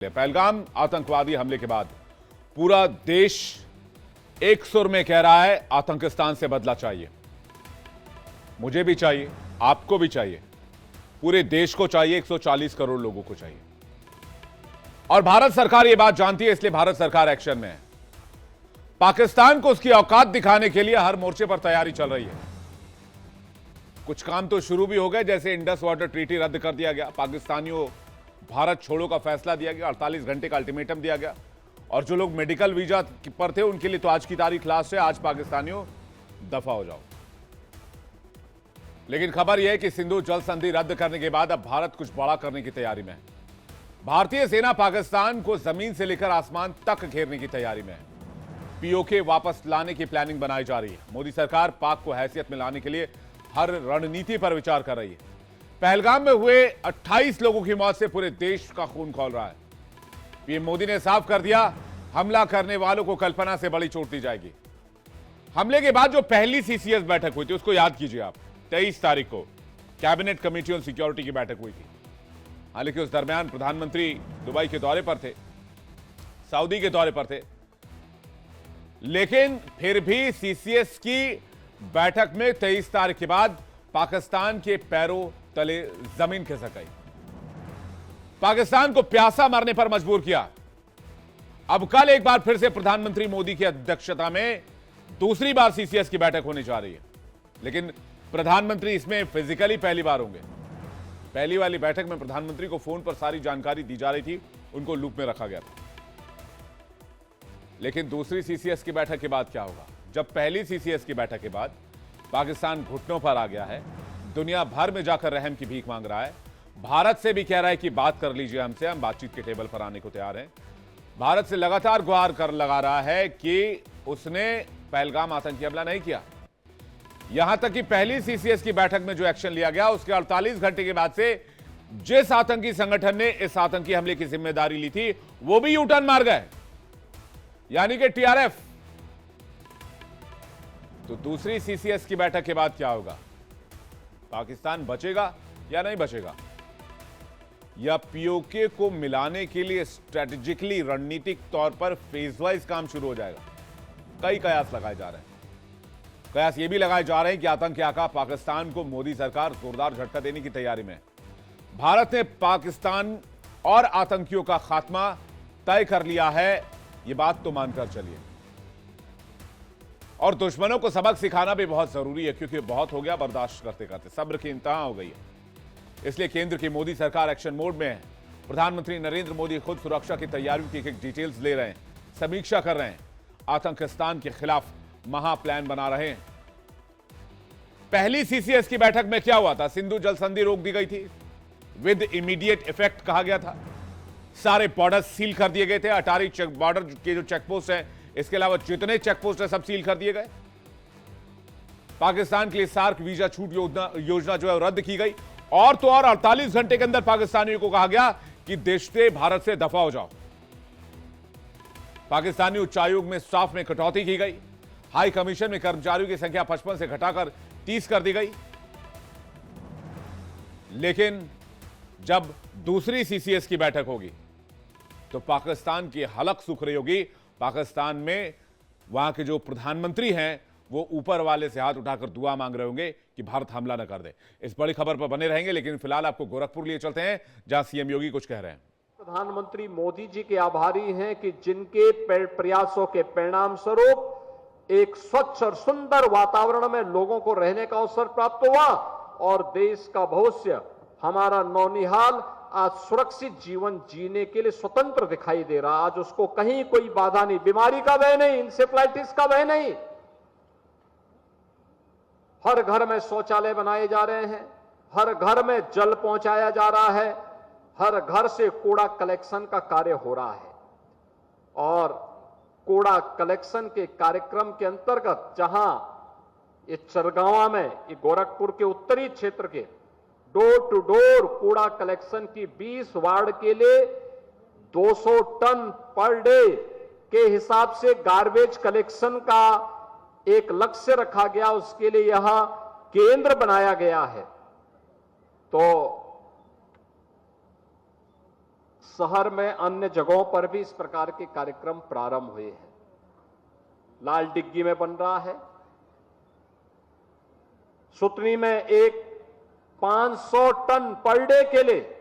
पहलगाम आतंकवादी हमले के बाद पूरा देश एक सुर में कह रहा है आतंकिस्तान से बदला चाहिए। मुझे भी चाहिए, आपको भी चाहिए, पूरे देश को चाहिए, 140 करोड़ लोगों को चाहिए। और भारत सरकार यह बात जानती है, इसलिए भारत सरकार एक्शन में है। पाकिस्तान को उसकी औकात दिखाने के लिए हर मोर्चे पर तैयारी चल रही है। कुछ काम तो शुरू भी हो गए, जैसे इंडस वाटर ट्रीटी रद्द कर दिया गया, पाकिस्तानियों भारत छोड़ो का फैसला दिया गया, 48 घंटे का अल्टीमेटम दिया गया। और जो लोग मेडिकल वीजा पर थे उनके लिए तो आज की तारीख लास्ट है, आज पाकिस्तानियों दफा हो जाओ। लेकिन खबर यह है कि सिंधु जल संधि रद्द करने के बाद अब भारत कुछ बड़ा करने की तैयारी में है। भारतीय सेना पाकिस्तान को जमीन से लेकर आसमान तक घेरने की तैयारी में है। पीओके वापस लाने की प्लानिंग बनाई जा रही है। मोदी सरकार पाक को हैसियत में लाने के लिए हर रणनीति पर विचार कर रही है। पहलगाम में हुए 28 लोगों की मौत से पूरे देश का खून खौल रहा है। पीएम मोदी ने साफ कर दिया, हमला करने वालों को कल्पना से बड़ी चोट दी जाएगी। हमले के बाद जो पहली सीसीएस बैठक हुई थी उसको याद कीजिए आप, 23 तारीख को कैबिनेट कमेटी ऑन सिक्योरिटी की बैठक हुई थी। हालांकि उस दरमियान प्रधानमंत्री दुबई के दौरे पर थे, सऊदी के दौरे पर थे, लेकिन फिर भी सीसीएस की बैठक में 23 तारीख के बाद पाकिस्तान के पैरों तले जमीन खिसक गई, पाकिस्तान को प्यासा मरने पर मजबूर किया। अब कल एक बार फिर से प्रधानमंत्री मोदी की अध्यक्षता में दूसरी बार सीसीएस की बैठक होने जा रही है, लेकिन प्रधानमंत्री इसमें फिजिकली पहली बार होंगे। पहली वाली बैठक में प्रधानमंत्री को फोन पर सारी जानकारी दी जा रही थी, उनको लूप में रखा गया था। लेकिन दूसरी सीसीएस की बैठक के बाद क्या होगा? जब पहली सीसीएस की बैठक के बाद पाकिस्तान घुटनों पर आ गया है, दुनिया भर में जाकर रहम की भीख मांग रहा है, भारत से भी कह रहा है कि बात कर लीजिए हमसे, हम बातचीत के टेबल पर आने को तैयार हैं। भारत से लगातार गुहार कर लगा रहा है कि उसने पहलगाम आतंकी हमला नहीं किया। यहां तक कि पहली सीसीएस की बैठक में जो एक्शन लिया गया उसके 48 घंटे के बाद से जिस आतंकी संगठन ने इस आतंकी हमले की जिम्मेदारी ली थी वो भी यूटर्न मार गए, यानी कि टीआरएफ। तो दूसरी सीसीएस की बैठक के बाद क्या होगा? पाकिस्तान बचेगा या नहीं बचेगा? या पीओके को मिलाने के लिए स्ट्रेटेजिकली रणनीतिक तौर पर फेज वाइज काम शुरू हो जाएगा? कई कयास लगाए जा रहे हैं। कयास ये भी लगाए जा रहे हैं कि आतंकी आका पाकिस्तान को मोदी सरकार जोरदार झटका देने की तैयारी में है। भारत ने पाकिस्तान और आतंकियों का खात्मा तय कर लिया है, यह बात तो मानकर चलिए। और दुश्मनों को सबक सिखाना भी बहुत जरूरी है, क्योंकि बहुत हो गया बर्दाश्त करते करते, सब्र की इंतहा हो गई है। इसलिए केंद्र की मोदी सरकार एक्शन मोड में है। प्रधानमंत्री नरेंद्र मोदी खुद सुरक्षा की तैयारियों की एक डिटेल्स ले रहे हैं, समीक्षा कर रहे हैं, आतंकिस्तान के खिलाफ महा प्लान बना रहे हैं। पहली सीसीएस की बैठक में क्या हुआ था? सिंधु जल संधि रोक दी गई थी, विद इमीडिएट इफेक्ट कहा गया था। सारे बॉर्डर सील कर दिए गए थे, अटारी बॉर्डर के जो चेकपोस्ट है, इसके अलावा जितने चेकपोस्ट है सब सील कर दिए गए। पाकिस्तान के लिए सार्क वीजा छूट योजना जो है रद्द की गई। और तो और 48 घंटे के अंदर पाकिस्तानियों को कहा गया कि देश से, भारत से दफा हो जाओ। पाकिस्तानी उच्चायोग में स्टाफ में कटौती की गई। हाई कमीशन में कर्मचारियों की संख्या 55 से घटाकर 30 कर दी गई। लेकिन जब दूसरी सीसीएस की बैठक होगी तो पाकिस्तान की हलक सूख रही होगी। पाकिस्तान में वहां के जो प्रधानमंत्री हैं वो ऊपर वाले से हाथ उठाकर दुआ मांग रहे होंगे कि भारत हमला न कर दे। इस बड़ी खबर पर बने रहेंगे, लेकिन फिलहाल आपको गोरखपुर लिए चलते हैं, जहां सीएम योगी कुछ कह रहे हैं। प्रधानमंत्री मोदी जी के आभारी हैं कि जिनके प्रयासों के परिणाम स्वरूप एक स्वच्छ और सुंदर वातावरण में लोगों को रहने का अवसर प्राप्त हुआ और देश का भविष्य, हमारा नौनिहाल आज सुरक्षित जीवन जीने के लिए स्वतंत्र दिखाई दे रहा। आज उसको कहीं कोई बाधा नहीं, बीमारी का भय नहीं, इंसेफ्लाइटिस का भय नहीं। हर घर में शौचालय बनाए जा रहे हैं, हर घर में जल पहुंचाया जा रहा है, हर घर से कूड़ा कलेक्शन का कार्य हो रहा है। और कूड़ा कलेक्शन के कार्यक्रम के अंतर्गत जहां ये चरगांवा में, ये गोरखपुर के उत्तरी क्षेत्र के डोर टू डोर कूड़ा कलेक्शन की 20 वार्ड के लिए 200 टन पर डे के हिसाब से गार्बेज कलेक्शन का एक लक्ष्य रखा गया, उसके लिए यहां केंद्र बनाया गया है। तो शहर में अन्य जगहों पर भी इस प्रकार के कार्यक्रम प्रारंभ हुए हैं। लाल डिग्गी में बन रहा है, सुतनी में एक 500 टन पर डे के लिए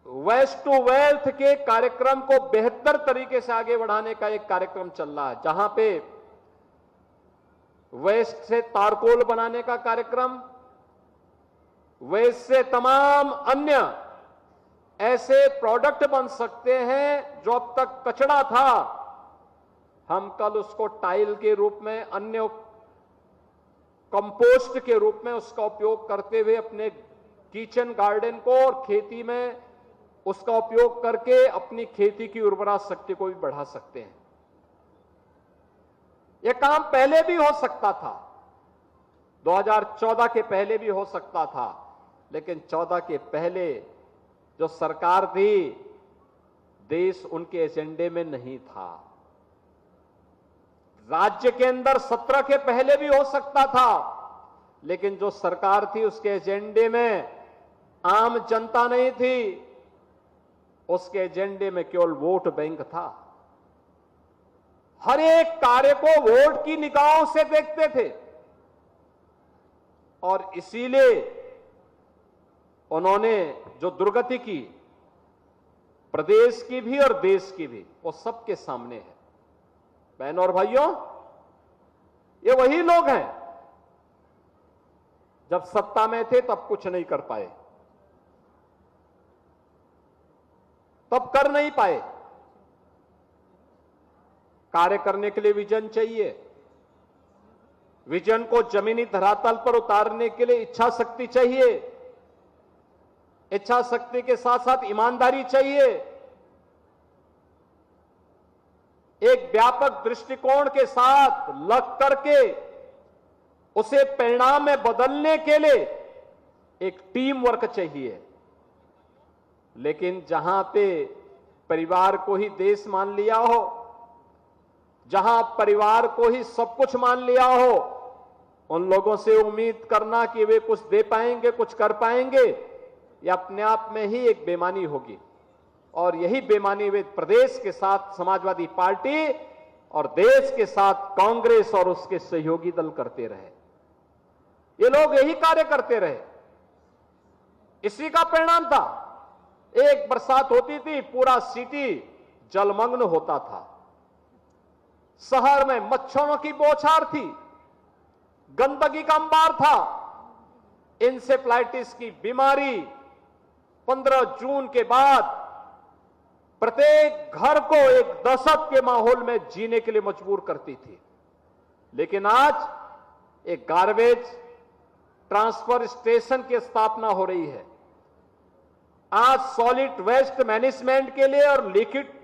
वेस्ट टू वेल्थ के कार्यक्रम को बेहतर तरीके से आगे बढ़ाने का एक कार्यक्रम चल रहा है, जहां पे वेस्ट से तारकोल बनाने का कार्यक्रम, वेस्ट से तमाम अन्य ऐसे प्रोडक्ट बन सकते हैं जो अब तक कचरा था, हम कल उसको टाइल के रूप में, अन्य कंपोस्ट के रूप में उसका उपयोग करते हुए अपने किचन गार्डन को और खेती में उसका उपयोग करके अपनी खेती की उर्वरा शक्ति को भी बढ़ा सकते हैं। यह काम पहले भी हो सकता था, 2014 के पहले भी हो सकता था, लेकिन 14 के पहले जो सरकार थी, देश उनके एजेंडे में नहीं था। राज्य के अंदर 17 के पहले भी हो सकता था, लेकिन जो सरकार थी उसके एजेंडे में आम जनता नहीं थी, उसके एजेंडे में केवल वोट बैंक था। हर एक कार्य को वोट की निगाहों से देखते थे और इसीलिए उन्होंने जो दुर्गति की, प्रदेश की भी और देश की भी, वो सबके सामने है। बहनों और भाइयों, ये वही लोग हैं जब सत्ता में थे तब कुछ नहीं कर पाए, तब कर नहीं पाए। कार्य करने के लिए विजन चाहिए, विजन को जमीनी धरातल पर उतारने के लिए इच्छा शक्ति चाहिए, इच्छा शक्ति के साथ साथ ईमानदारी चाहिए, एक व्यापक दृष्टिकोण के साथ लग करके उसे परिणाम में बदलने के लिए एक टीम वर्क चाहिए। लेकिन जहां पे परिवार को ही देश मान लिया हो, जहां परिवार को ही सब कुछ मान लिया हो, उन लोगों से उम्मीद करना कि वे कुछ दे पाएंगे, कुछ कर पाएंगे, यह अपने आप में ही एक बेईमानी होगी। और यही बेईमानी वे प्रदेश के साथ समाजवादी पार्टी और देश के साथ कांग्रेस और उसके सहयोगी दल करते रहे। ये लोग यही कार्य करते रहे, इसी का परिणाम था। एक बरसात होती थी, पूरा सिटी जलमग्न होता था, शहर में मच्छरों की बौछार थी, गंदगी का अंबार था, इंसेफ्लाइटिस की बीमारी 15 जून के बाद प्रत्येक घर को एक दहशत के माहौल में जीने के लिए मजबूर करती थी। लेकिन आज एक गार्बेज ट्रांसफर स्टेशन की स्थापना हो रही है। आज सॉलिड वेस्ट मैनेजमेंट के लिए और लिक्विड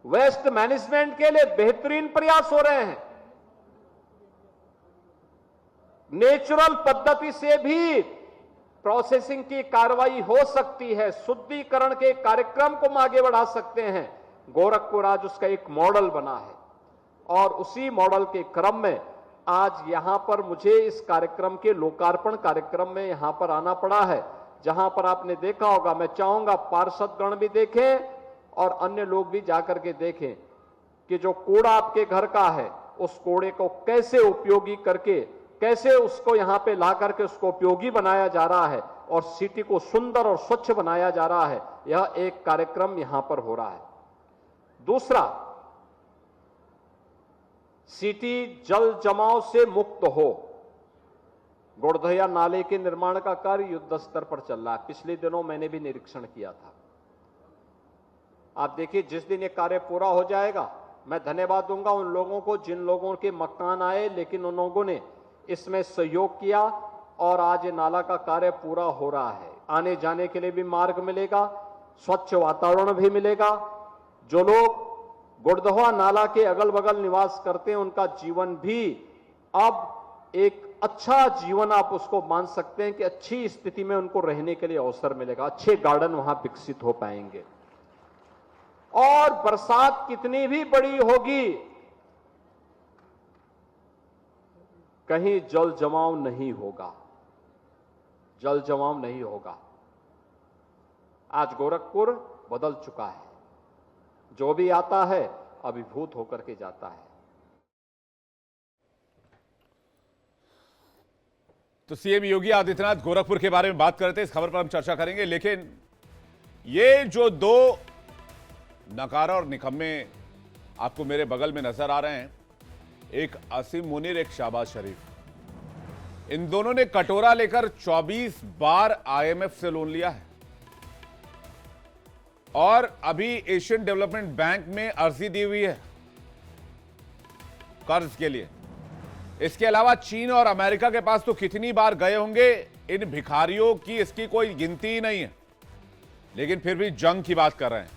वेस्ट मैनेजमेंट के लिए बेहतरीन प्रयास हो रहे हैं। नेचुरल पद्धति से भी प्रोसेसिंग की कार्रवाई हो सकती है, शुद्धिकरण के कार्यक्रम को हम आगे बढ़ा सकते हैं। गोरखपुर आज उसका एक मॉडल बना है और उसी मॉडल के क्रम में आज यहां पर मुझे इस कार्यक्रम के लोकार्पण कार्यक्रम में यहां पर आना पड़ा है, जहां पर आपने देखा होगा, मैं चाहूंगा पार्षदगण भी देखें और अन्य लोग भी जाकर के देखें कि जो कूड़ा आपके घर का है, उस कूड़े को कैसे उपयोगी करके, कैसे उसको यहां पे ला करके उसको उपयोगी बनाया जा रहा है और सिटी को सुंदर और स्वच्छ बनाया जा रहा है। यह एक कार्यक्रम यहां पर हो रहा है। दूसरा, सिटी जल जमाव से मुक्त हो। गोड़धया नाले के निर्माण का कार्य युद्ध स्तर पर चल रहा है। पिछले दिनों मैंने भी निरीक्षण किया था। आप देखिए, जिस दिन ये कार्य पूरा हो जाएगा, मैं धन्यवाद दूंगा उन लोगों को जिन लोगों के मकान आए, लेकिन उन लोगों ने इसमें सहयोग किया और आज ये नाला का कार्य पूरा हो रहा है। आने जाने के लिए भी मार्ग मिलेगा, स्वच्छ वातावरण भी मिलेगा। जो लोग गोड़धया नाला के अगल बगल निवास करते हैं, उनका जीवन भी अब एक अच्छा जीवन आप उसको मान सकते हैं कि अच्छी स्थिति में उनको रहने के लिए अवसर मिलेगा, अच्छे गार्डन वहां विकसित हो पाएंगे। और बरसात कितनी भी बड़ी होगी, कहीं जल जमाव नहीं होगा। जल जमाव नहीं होगा। आज गोरखपुर बदल चुका है। जो भी आता है अभिभूत होकर के जाता है। तो सीएम योगी आदित्यनाथ गोरखपुर के बारे में बात करते हैं, इस खबर पर हम चर्चा करेंगे। लेकिन ये जो दो नकारा और निकम्मे आपको मेरे बगल में नजर आ रहे हैं, एक असीम मुनीर, एक शाहबाज शरीफ, इन दोनों ने कटोरा लेकर 24 बार आईएमएफ से लोन लिया है और अभी एशियन डेवलपमेंट बैंक में अर्जी दी हुई है कर्ज के लिए। इसके अलावा चीन और अमेरिका के पास तो कितनी बार गए होंगे इन भिखारियों की, इसकी कोई गिनती ही नहीं है। लेकिन फिर भी जंग की बात कर रहे हैं।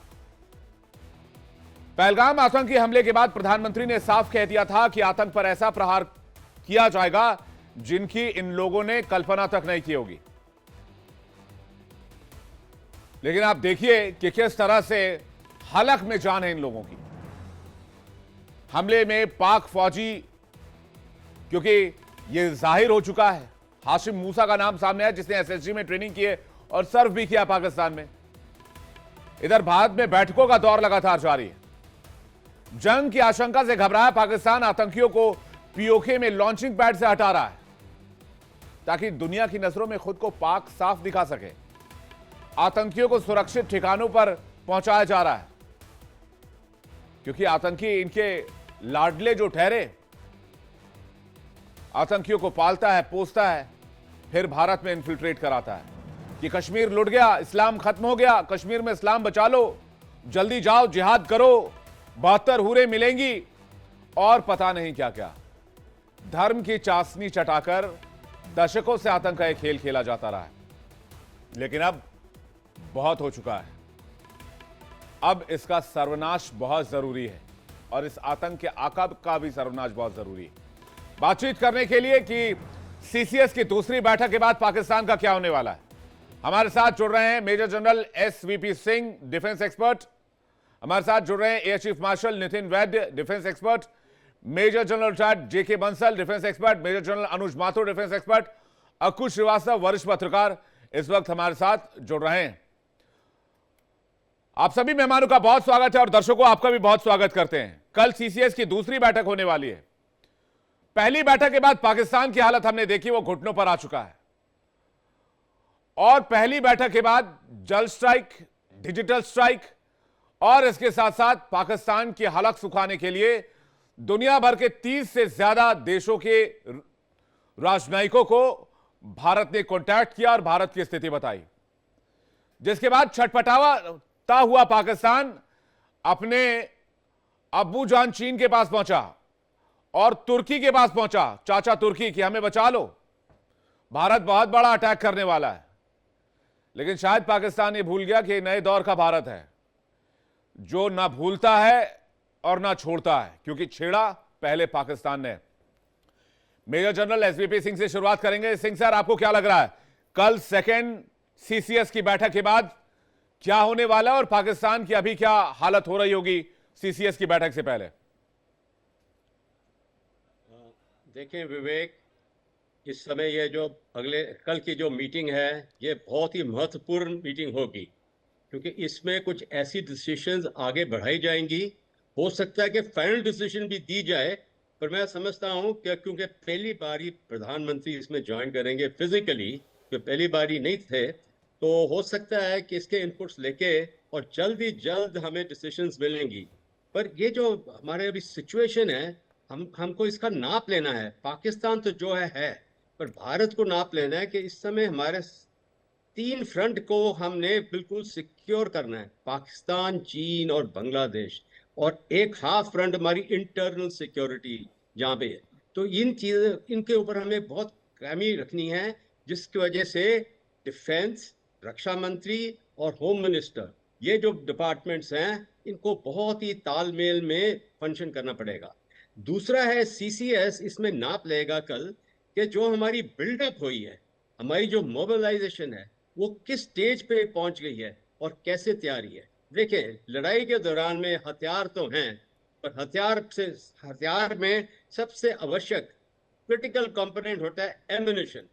पहलगाम आतंकी हमले के बाद प्रधानमंत्री ने साफ कह दिया था कि आतंक पर ऐसा प्रहार किया जाएगा जिनकी इन लोगों ने कल्पना तक नहीं की होगी। लेकिन आप देखिए कि किस तरह से हलक में जान है इन लोगों की। हमले में पाक फौजी, क्योंकि यह जाहिर हो चुका है, हाशिम मूसा का नाम सामने आया जिसने एसएसजी में ट्रेनिंग की है और सर्व भी किया पाकिस्तान में। इधर भारत में बैठकों का दौर लगातार जारी है। जंग की आशंका से घबराया पाकिस्तान आतंकियों को पीओके में लॉन्चिंग पैड से हटा रहा है ताकि दुनिया की नजरों में खुद को पाक साफ दिखा सके। आतंकियों को सुरक्षित ठिकानों पर पहुंचाया जा रहा है क्योंकि आतंकी इनके लाडले जो ठहरे, आतंकियों को पालता है, पोसता है, फिर भारत में इन्फिल्ट्रेट कराता है कि कश्मीर लुट गया, इस्लाम खत्म हो गया, कश्मीर में इस्लाम बचा लो, जल्दी जाओ जिहाद करो, 72 हूरें मिलेंगी और पता नहीं क्या क्या। धर्म की चाशनी चटाकर दशकों से आतंक का एक खेल खेला जाता रहा है। लेकिन अब बहुत हो चुका है। अब इसका सर्वनाश बहुत जरूरी है और इस आतंक के आकब का भी सर्वनाश बहुत जरूरी है। बातचीत करने के लिए कि सीसीएस की दूसरी बैठक के बाद पाकिस्तान का क्या होने वाला है, हमारे साथ जुड़ रहे हैं major general SVP Singh, defence expert. हमारे साथ जुड़ रहे हैं air chief marshal Nitin Vaidya, defence expert. Major general retired JK Bansal, defence expert. Major general Anuj Mathur, defence expert. Akush Srivastava, वरिष्ठ पत्रकार, इस वक्त हमारे साथ जुड़ रहे हैं। आप सभी मेहमानों का बहुत स्वागत है और दर्शकों आपका भी बहुत स्वागत करते हैं। कल सीसीएस की दूसरी बैठक होने वाली है। पहली बैठक के बाद पाकिस्तान की हालत हमने देखी, वो घुटनों पर आ चुका है और पहली बैठक के बाद जल स्ट्राइक, डिजिटल स्ट्राइक और इसके साथ साथ पाकिस्तान की हलक सुखाने के लिए दुनिया भर के 30 से ज्यादा देशों के राजनयिकों को भारत ने कांटेक्ट किया और भारत की स्थिति बताई, जिसके बाद छटपटाता हुआ पाकिस्तान अपने अब्बू जान चीन के पास पहुंचा और तुर्की के पास पहुंचा, चाचा तुर्की, कि हमें बचा लो, भारत बहुत बड़ा अटैक करने वाला है। लेकिन शायद पाकिस्तान ये भूल गया कि नए दौर का भारत है जो ना भूलता है और ना छोड़ता है, क्योंकि छेड़ा पहले पाकिस्तान ने। मेजर जनरल एसवीपी सिंह से शुरुआत करेंगे। सिंह सर, आपको क्या लग रहा है कल सेकेंड सीसीएस की बैठक के बाद क्या होने वाला है और पाकिस्तान की अभी क्या हालत हो रही होगी सीसीएस की बैठक से पहले? देखिए विवेक, इस समय ये जो कल की जो मीटिंग है ये बहुत ही महत्वपूर्ण मीटिंग होगी क्योंकि इसमें कुछ ऐसी डिसीजंस आगे बढ़ाई जाएंगी। हो सकता है कि फाइनल डिसीजन भी दी जाए, पर मैं समझता हूं कि क्योंकि पहली बारी प्रधानमंत्री इसमें ज्वाइन करेंगे फिजिकली, जो पहली बारी नहीं थे, तो हो सकता है कि इसके इनपुट्स लेके और जल्द ही जल्द हमें डिसीजंस मिलेंगी। पर ये जो हमारे अभी सिचुएशन है, हमको इसका नाप लेना है। पाकिस्तान तो जो है, पर भारत को नाप लेना है कि इस समय हमारे 3 फ्रंट को हमने बिल्कुल सिक्योर करना है, पाकिस्तान, चीन और बांग्लादेश, और एक हाफ फ्रंट हमारी इंटरनल सिक्योरिटी जहाँ पे है। तो इनके ऊपर हमें बहुत कायमी रखनी है, जिसकी वजह से डिफेंस, रक्षा मंत्री और होम मिनिस्टर, ये जो डिपार्टमेंट्स हैं, इनको बहुत ही तालमेल में फंक्शन करना पड़ेगा। दूसरा है सीसीएस इसमें नाप लेगा कल कि जो हमारी बिल्डअप हुई है, हमारी जो मोबिलाइजेशन है, वो किस स्टेज पे पहुंच गई है और कैसे तैयारी है। देखिए, लड़ाई के दौरान में हथियार तो हैं, पर हथियार में सबसे आवश्यक क्रिटिकल कंपोनेंट होता है एम्युनिशन।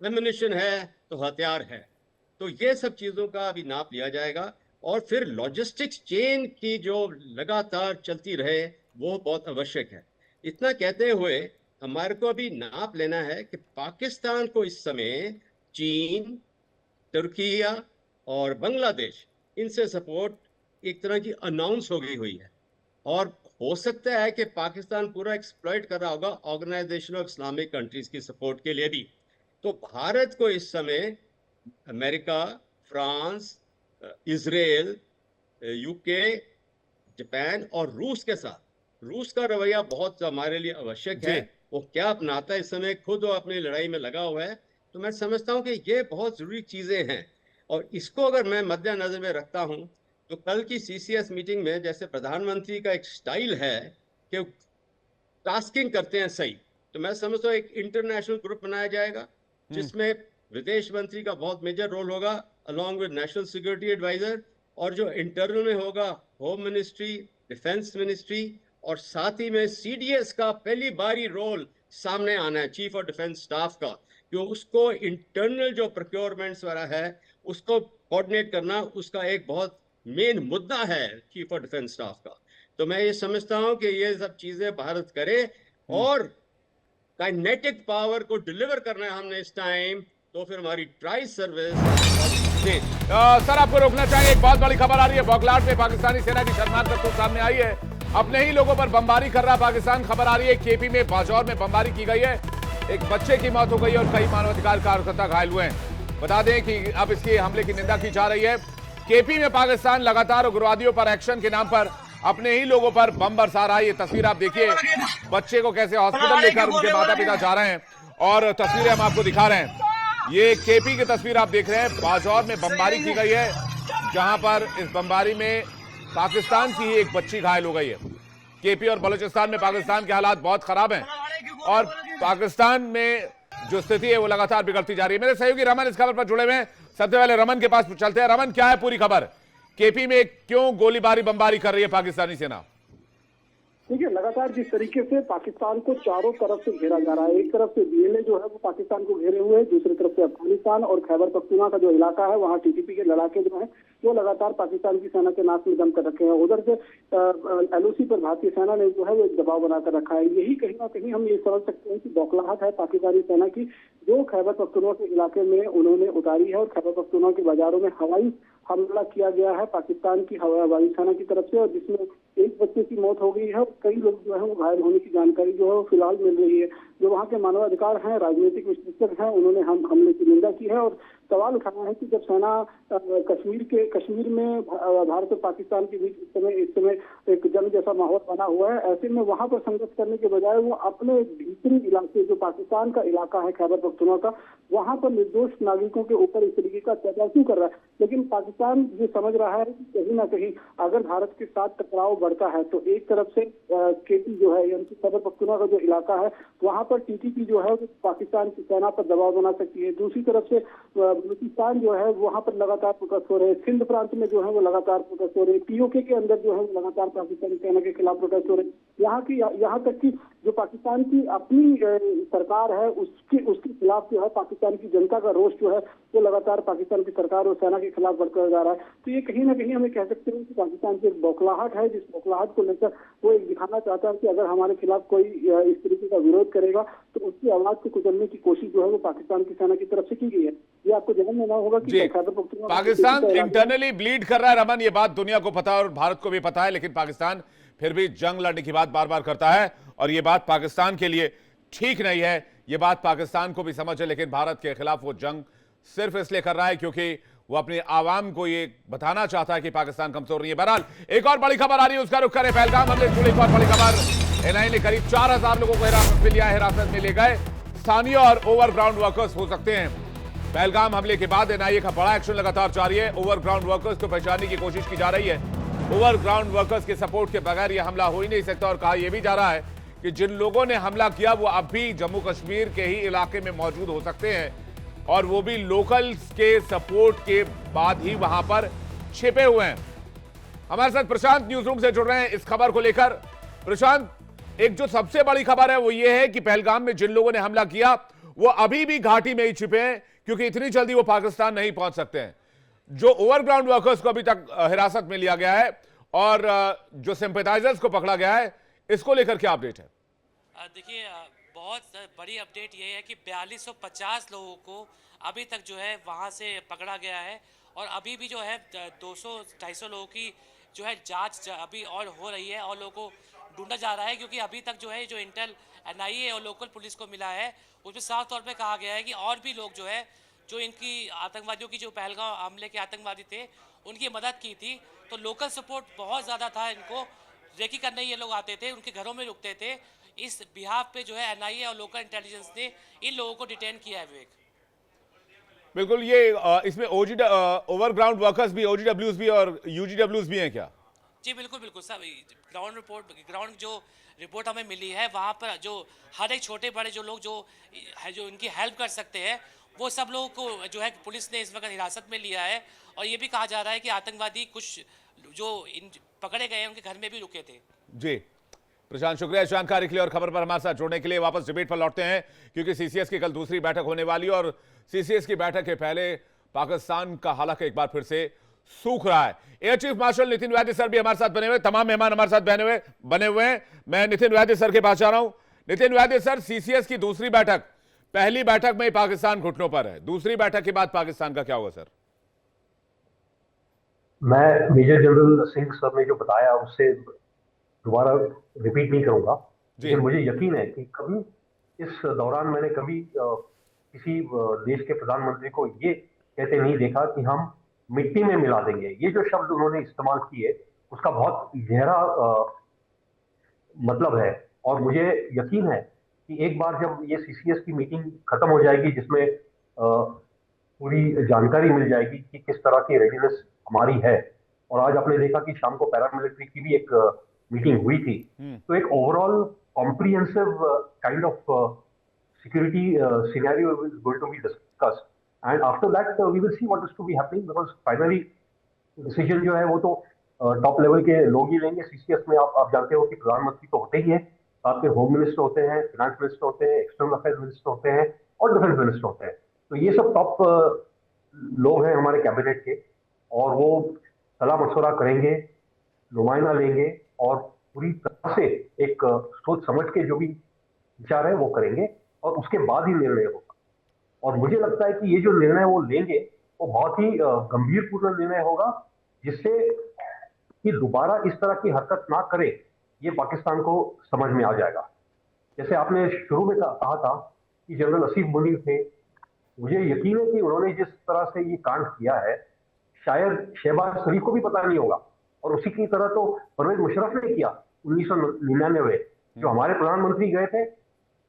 एम्युनिशन है तो हथियार है। तो ये सब चीजों का अभी नाप लिया जाएगा और फिर लॉजिस्टिक्स चेन की जो लगातार चलती रहे वो बहुत आवश्यक है। इतना कहते हुए हमारे को अभी नाप लेना है कि पाकिस्तान को इस समय चीन, तुर्किया और बांग्लादेश, इनसे सपोर्ट एक तरह की अनाउंस हो गई हुई है और हो सकता है कि पाकिस्तान पूरा एक्सप्लॉइट कर रहा होगा ऑर्गेनाइजेशन ऑफ इस्लामिक कंट्रीज की सपोर्ट के लिए भी। तो भारत को इस समय America, France, Israel, UK, Japan और रूस के साथ, रूस का रवैया बहुत हमारे लिए आवश्यक है। वो क्या अपनाता है इस समय, खुद वो अपनी लड़ाई में लगा हुआ है। तो मैं समझता हूं कि ये बहुत जरूरी चीजें हैं और इसको अगर मैं मद्देनजर में रखता हूं तो कल की सीसीएस मीटिंग में जैसे प्रधानमंत्री का एक स्टाइल है कि टास्किंग करते हैं सही, तो मैं समझता हूँ एक इंटरनेशनल ग्रुप बनाया जाएगा जिसमें विदेश मंत्री का बहुत मेजर रोल होगा along with national security adviser, और जो इंटरनल में होगा होम मिनिस्ट्री, डिफेंस मिनिस्ट्री, और साथ ही में सीडीएस का पहली बारी रोल सामने आना है, चीफ ऑफ डिफेंस स्टाफ का, जो उसको इंटरनल जो प्रोक्योरमेंट्स वाला है उसको कोऑर्डिनेट करना उसका एक बहुत मेन मुद्दा है चीफ ऑफ डिफेंस स्टाफ का। तो मैं ये समझता हूं कि ये सब चीजें भारत करे और काइनेटिक पावर को डिलीवर करना है हमने इस टाइम, तो फिर हमारी ट्राई सर्विस। सर आपको रोकना चाहिए, एक बहुत बड़ी खबर आ रही है। बौखलाहट में पाकिस्तानी सेना की शर्मनाक करतूत सामने आई है। अपने ही लोगों पर बमबारी कर रहा पाकिस्तान। खबर आ रही है केपी में बाजौर में बमबारी की गई है, एक बच्चे की मौत हो गई और कई मानवाधिकार कार्यकर्ता घायल हुए हैं। बता दें कि अब इसके हमले की निंदा की जा रही है। केपी में पाकिस्तान लगातार उग्रवादियों पर एक्शन के नाम पर अपने ही लोगों पर बम बरसा रहा है। ये तस्वीर आप देखिए, बच्चे को कैसे हॉस्पिटल लेकर उनके माता पिता जा रहे हैं और तस्वीरें हम आपको दिखा रहे हैं। ये केपी की तस्वीर आप देख रहे हैं, बाजौर में बमबारी की गई है, जहां पर इस बमबारी में पाकिस्तान की ही एक बच्ची घायल हो गई है। केपी और बलूचिस्तान में पाकिस्तान के हालात बहुत खराब हैं और पाकिस्तान में जो स्थिति है वो लगातार बिगड़ती जा रही है। मेरे सहयोगी रमन इस खबर पर जुड़े हुए हैं, सबसे पहले रमन के पास चलते हैं। रमन, क्या है पूरी खबर? केपी में क्यों गोलीबारी बमबारी कर रही है पाकिस्तानी सेना? देखिए, लगातार जिस तरीके से पाकिस्तान को चारों तरफ से घेरा जा रहा है, एक तरफ से बीएलए जो है वो पाकिस्तान को घेरे हुए है, दूसरी तरफ से अफगानिस्तान और खैबर पख्तूनख्वा का जो इलाका है वहाँ टीटीपी के लड़ाके जो है वो लगातार पाकिस्तान की सेना के नाक में दम कर रखे हैं। उधर से एलओसी पर भारतीय सेना ने जो है वो एक दबाव बनाकर रखा है। यही कहीं ना कहीं हम ये समझ सकते हैं कि बौखलाहट है पाकिस्तानी सेना की, जो खैबर पख्तूनख्वा के इलाके में उन्होंने उतारी है और खैबर पख्तूनख्वा के बाजारों में हवाई हमला किया गया है पाकिस्तान की वायुसेना की तरफ से, और जिसमें एक बच्चे की मौत हो गई है और कई लोग जो है वो घायल होने की जानकारी जो है वो फिलहाल मिल रही है। जो वहाँ के मानवाधिकार हैं, राजनीतिक विश्लेषक हैं, उन्होंने हमले की निंदा की है और सवाल उठाया है कि जब सेना कश्मीर में भारत और पाकिस्तान के बीच इस समय एक जंग जैसा माहौल बना हुआ है, ऐसे में वहां पर संघर्ष करने के बजाय वो अपने भीतरी इलाके जो पाकिस्तान का इलाका है खैबर पख्तूनख्वा का, वहां पर निर्दोष नागरिकों के ऊपर इस तरीके का अत्याचार क्यों कर रहा है? लेकिन पाकिस्तान ये समझ रहा है कि कहीं ना कहीं अगर भारत के साथ टकराव बढ़ता है तो एक तरफ से केपी जो है यानी कि खैबर पख्तूनख्वा का जो इलाका है वहां पर टीटीपी जो है वो पाकिस्तान की सेना पर दबाव बना सकती है। दूसरी तरफ से बलूचिस्तान जो है वहां पर लगातार प्रोटेस्ट हो रहे हैं, सिंध प्रांत में जो है वो लगातार प्रोटेस्ट हो रहे हैं, पीओके के अंदर जो है वो लगातार पाकिस्तानी सेना के खिलाफ प्रोटेस्ट हो रहे हैं। यहाँ तक कि जो पाकिस्तान की अपनी सरकार है उसके खिलाफ जो है पाकिस्तान की जनता का रोष जो है वो लगातार पाकिस्तान की सरकार और सेना के खिलाफ बढ़ता जा रहा है। तो ये कहीं ना कहीं हमें कह सकते हैं कि पाकिस्तान की एक बौखलाहट है, जिस बौखलाहट को लेकर वो एक दिखाना चाहता है कि अगर हमारे खिलाफ कोई इस तरीके का विरोध करेगा तो उसकी आवाज को कुचलने की कोशिश जो है वो पाकिस्तान की सेना की तरफ से की गई है। ये आपको ध्यान देना होगा कि पाकिस्तान इंटरनली ब्लीड कर रहा है। रमन, ये बात दुनिया को पता है और भारत को भी पता है, लेकिन पाकिस्तान फिर भी जंग लड़ने की बात बार बार करता है और ये बात पाकिस्तान के लिए ठीक नहीं है। ये बात पाकिस्तान को भी समझ है, लेकिन भारत के खिलाफ वो जंग सिर्फ इसलिए कर रहा है क्योंकि वो अपने आवाम को ये बताना चाहता है कि पाकिस्तान कमजोर नहीं है। बहरहाल एक और बड़ी खबर आ रही है, उसका रुख करें। पहलगाम हमले से जुड़ी एक और बड़ी खबर। एनआईए ने करीब 4000 लोगों को हिरासत में लिया। हिरासत में ले गए स्थानीय और ओवरग्राउंड वर्कर्स हो सकते हैं। पहलगाम हमले के बाद एनआईए का बड़ा एक्शन लगातार जारी है। ओवरग्राउंड वर्कर्स को पहचानने की कोशिश की जा रही है। ओवरग्राउंड वर्कर्स के सपोर्ट के बगैर यह हमला हो ही नहीं सकता और कहा यह भी जा रहा है कि जिन लोगों ने हमला किया वो अब भी जम्मू कश्मीर के ही इलाके में मौजूद हो सकते हैं और वो भी लोकल्स के सपोर्ट के बाद ही वहां पर छिपे हुए हैं। हमारे साथ प्रशांत न्यूज रूम से जुड़ रहे हैं इस खबर को लेकर। प्रशांत, एक जो सबसे बड़ी खबर है वो ये है कि पहलगाम में जिन लोगों ने हमला किया वो अभी भी घाटी में ही छिपे हैं, क्योंकि इतनी जल्दी वो पाकिस्तान नहीं पहुंच सकते हैं। जो ओवरग्राउंड वर्कर्स को अभी तक हिरासत में लिया गया है और जो सिंपैथाइजर्स को पकड़ा गया है, इसको लेकर क्या अपडेट है? देखिए, बहुत बड़ी अपडेट ये है कि 4250 लोगों को अभी तक जो है वहाँ से पकड़ा गया है, और अभी भी जो है 200-250 लोगों की जो है जांच अभी और हो रही है, और लोगों को ढूंढा जा रहा है, क्योंकि अभी तक जो है जो इंटेल एनआईए और लोकल पुलिस को मिला है उसमें साफ तौर पे कहा गया है कि और भी लोग जो है जो इनकी आतंकवादियों की जो पहलगाम हमले के आतंकवादी थे उनकी मदद की थी, तो लोकल सपोर्ट बहुत ज़्यादा था। इनको रेकी करने ये लोग आते थे, उनके घरों में रुकते थे। इस बिहाफ पे जो है एनआईए और लोकल इंटेलिजेंस ने इन लोगों को डिटेन किया है। विवेक, बिल्कुल, ये इसमें ओवरग्राउंड वर्कर्स भी, ओजीडब्ल्यूज भी और यूजीडब्ल्यूज भी हैं क्या? जी बिल्कुल बिल्कुल सब ग्राउंड जो रिपोर्ट हमें मिली है, वहाँ पर जो हर एक छोटे बड़े जो लोग जो इनकी हेल्प कर सकते हैं, वो सब लोगों को जो है पुलिस ने इस वक्त हिरासत में लिया है। और ये भी कहा जा रहा है कि आतंकवादी कुछ जो इन पकड़े गए हैं उनके घर में भी रुके थे। जी प्रशांत, शुक्रिया इस जानकारी के लिए और खबर पर हमारे साथ जुड़ने के लिए। वापस डिबेट पर लौटते हैं, क्योंकि सीसीएस की कल दूसरी बैठक होने वाली है और सीसीएस की बैठक के पहले पाकिस्तान का हालात एक बार फिर से सूख रहा है। एयर चीफ मार्शल नितिन वैद्य सर भी हमारे साथ बने हुए, तमाम मेहमान हमारे साथ बने हुए हैं। मैं नितिन वैद्य सर के पास जा रहा हूं। नितिन वैद्य सर, सीसीएस की दूसरी बैठक, पहली बैठक में पाकिस्तान घुटनों पर है, दूसरी बैठक के बाद पाकिस्तान का क्या होगा सर? मैं मेजर जनरल सिंह सर ने जो बताया उससे दोबारा रिपीट नहीं करूंगा, लेकिन मुझे यकीन है कि कभी इस दौरान मैंने कभी किसी देश के प्रधानमंत्री को ये कहते नहीं देखा कि हम मिट्टी में मिला देंगे। ये जो शब्द उन्होंने इस्तेमाल किए उसका बहुत गहरा मतलब है, और मुझे यकीन है कि एक बार जब ये सीसीएस की मीटिंग खत्म हो जाएगी, जिसमें पूरी जानकारी मिल जाएगी कि किस तरह की रेडीनेस हमारी है, और आज आपने देखा कि शाम को पैरामिलिट्री की भी एक मीटिंग हुई थी, तो एक overall comprehensive kind of security scenario is going to be discussed, and after that we will see what is to be happening, because finally decision जो है वो तो टॉप लेवल के लोग ही लेंगे। सीसीएस में आप जानते हो कि प्रधानमंत्री तो होते ही हैं, साथ में होम मिनिस्टर होते हैं, फाइनेंस मिनिस्टर होते हैं, एक्सटर्नल अफेयर्स मिनिस्टर होते हैं और डिफेंस मिनिस्टर होते हैं। तो ये सब टॉप लोग हैं हमारे कैबिनेट के, और वो सलाह मशवरा करेंगे, नुमाइंदा लेंगे और पूरी तरह से एक सोच समझ के जो भी विचार है वो करेंगे, और उसके बाद ही निर्णय होगा। और मुझे लगता है कि ये जो निर्णय वो लेंगे वो बहुत ही गंभीरपूर्ण निर्णय होगा, जिससे कि दोबारा इस तरह की हरकत ना करे, ये पाकिस्तान को समझ में आ जाएगा। जैसे आपने शुरू में कहा था कि जनरल असीफ मुनीर थे, मुझे यकीन है कि उन्होंने जिस तरह से ये कांड किया है शायद शहबाज शरीफ को भी पता नहीं होगा, और उसी की तरह तो परवेज मुशर्रफ ने किया 1999, जो हमारे प्रधानमंत्री गए थे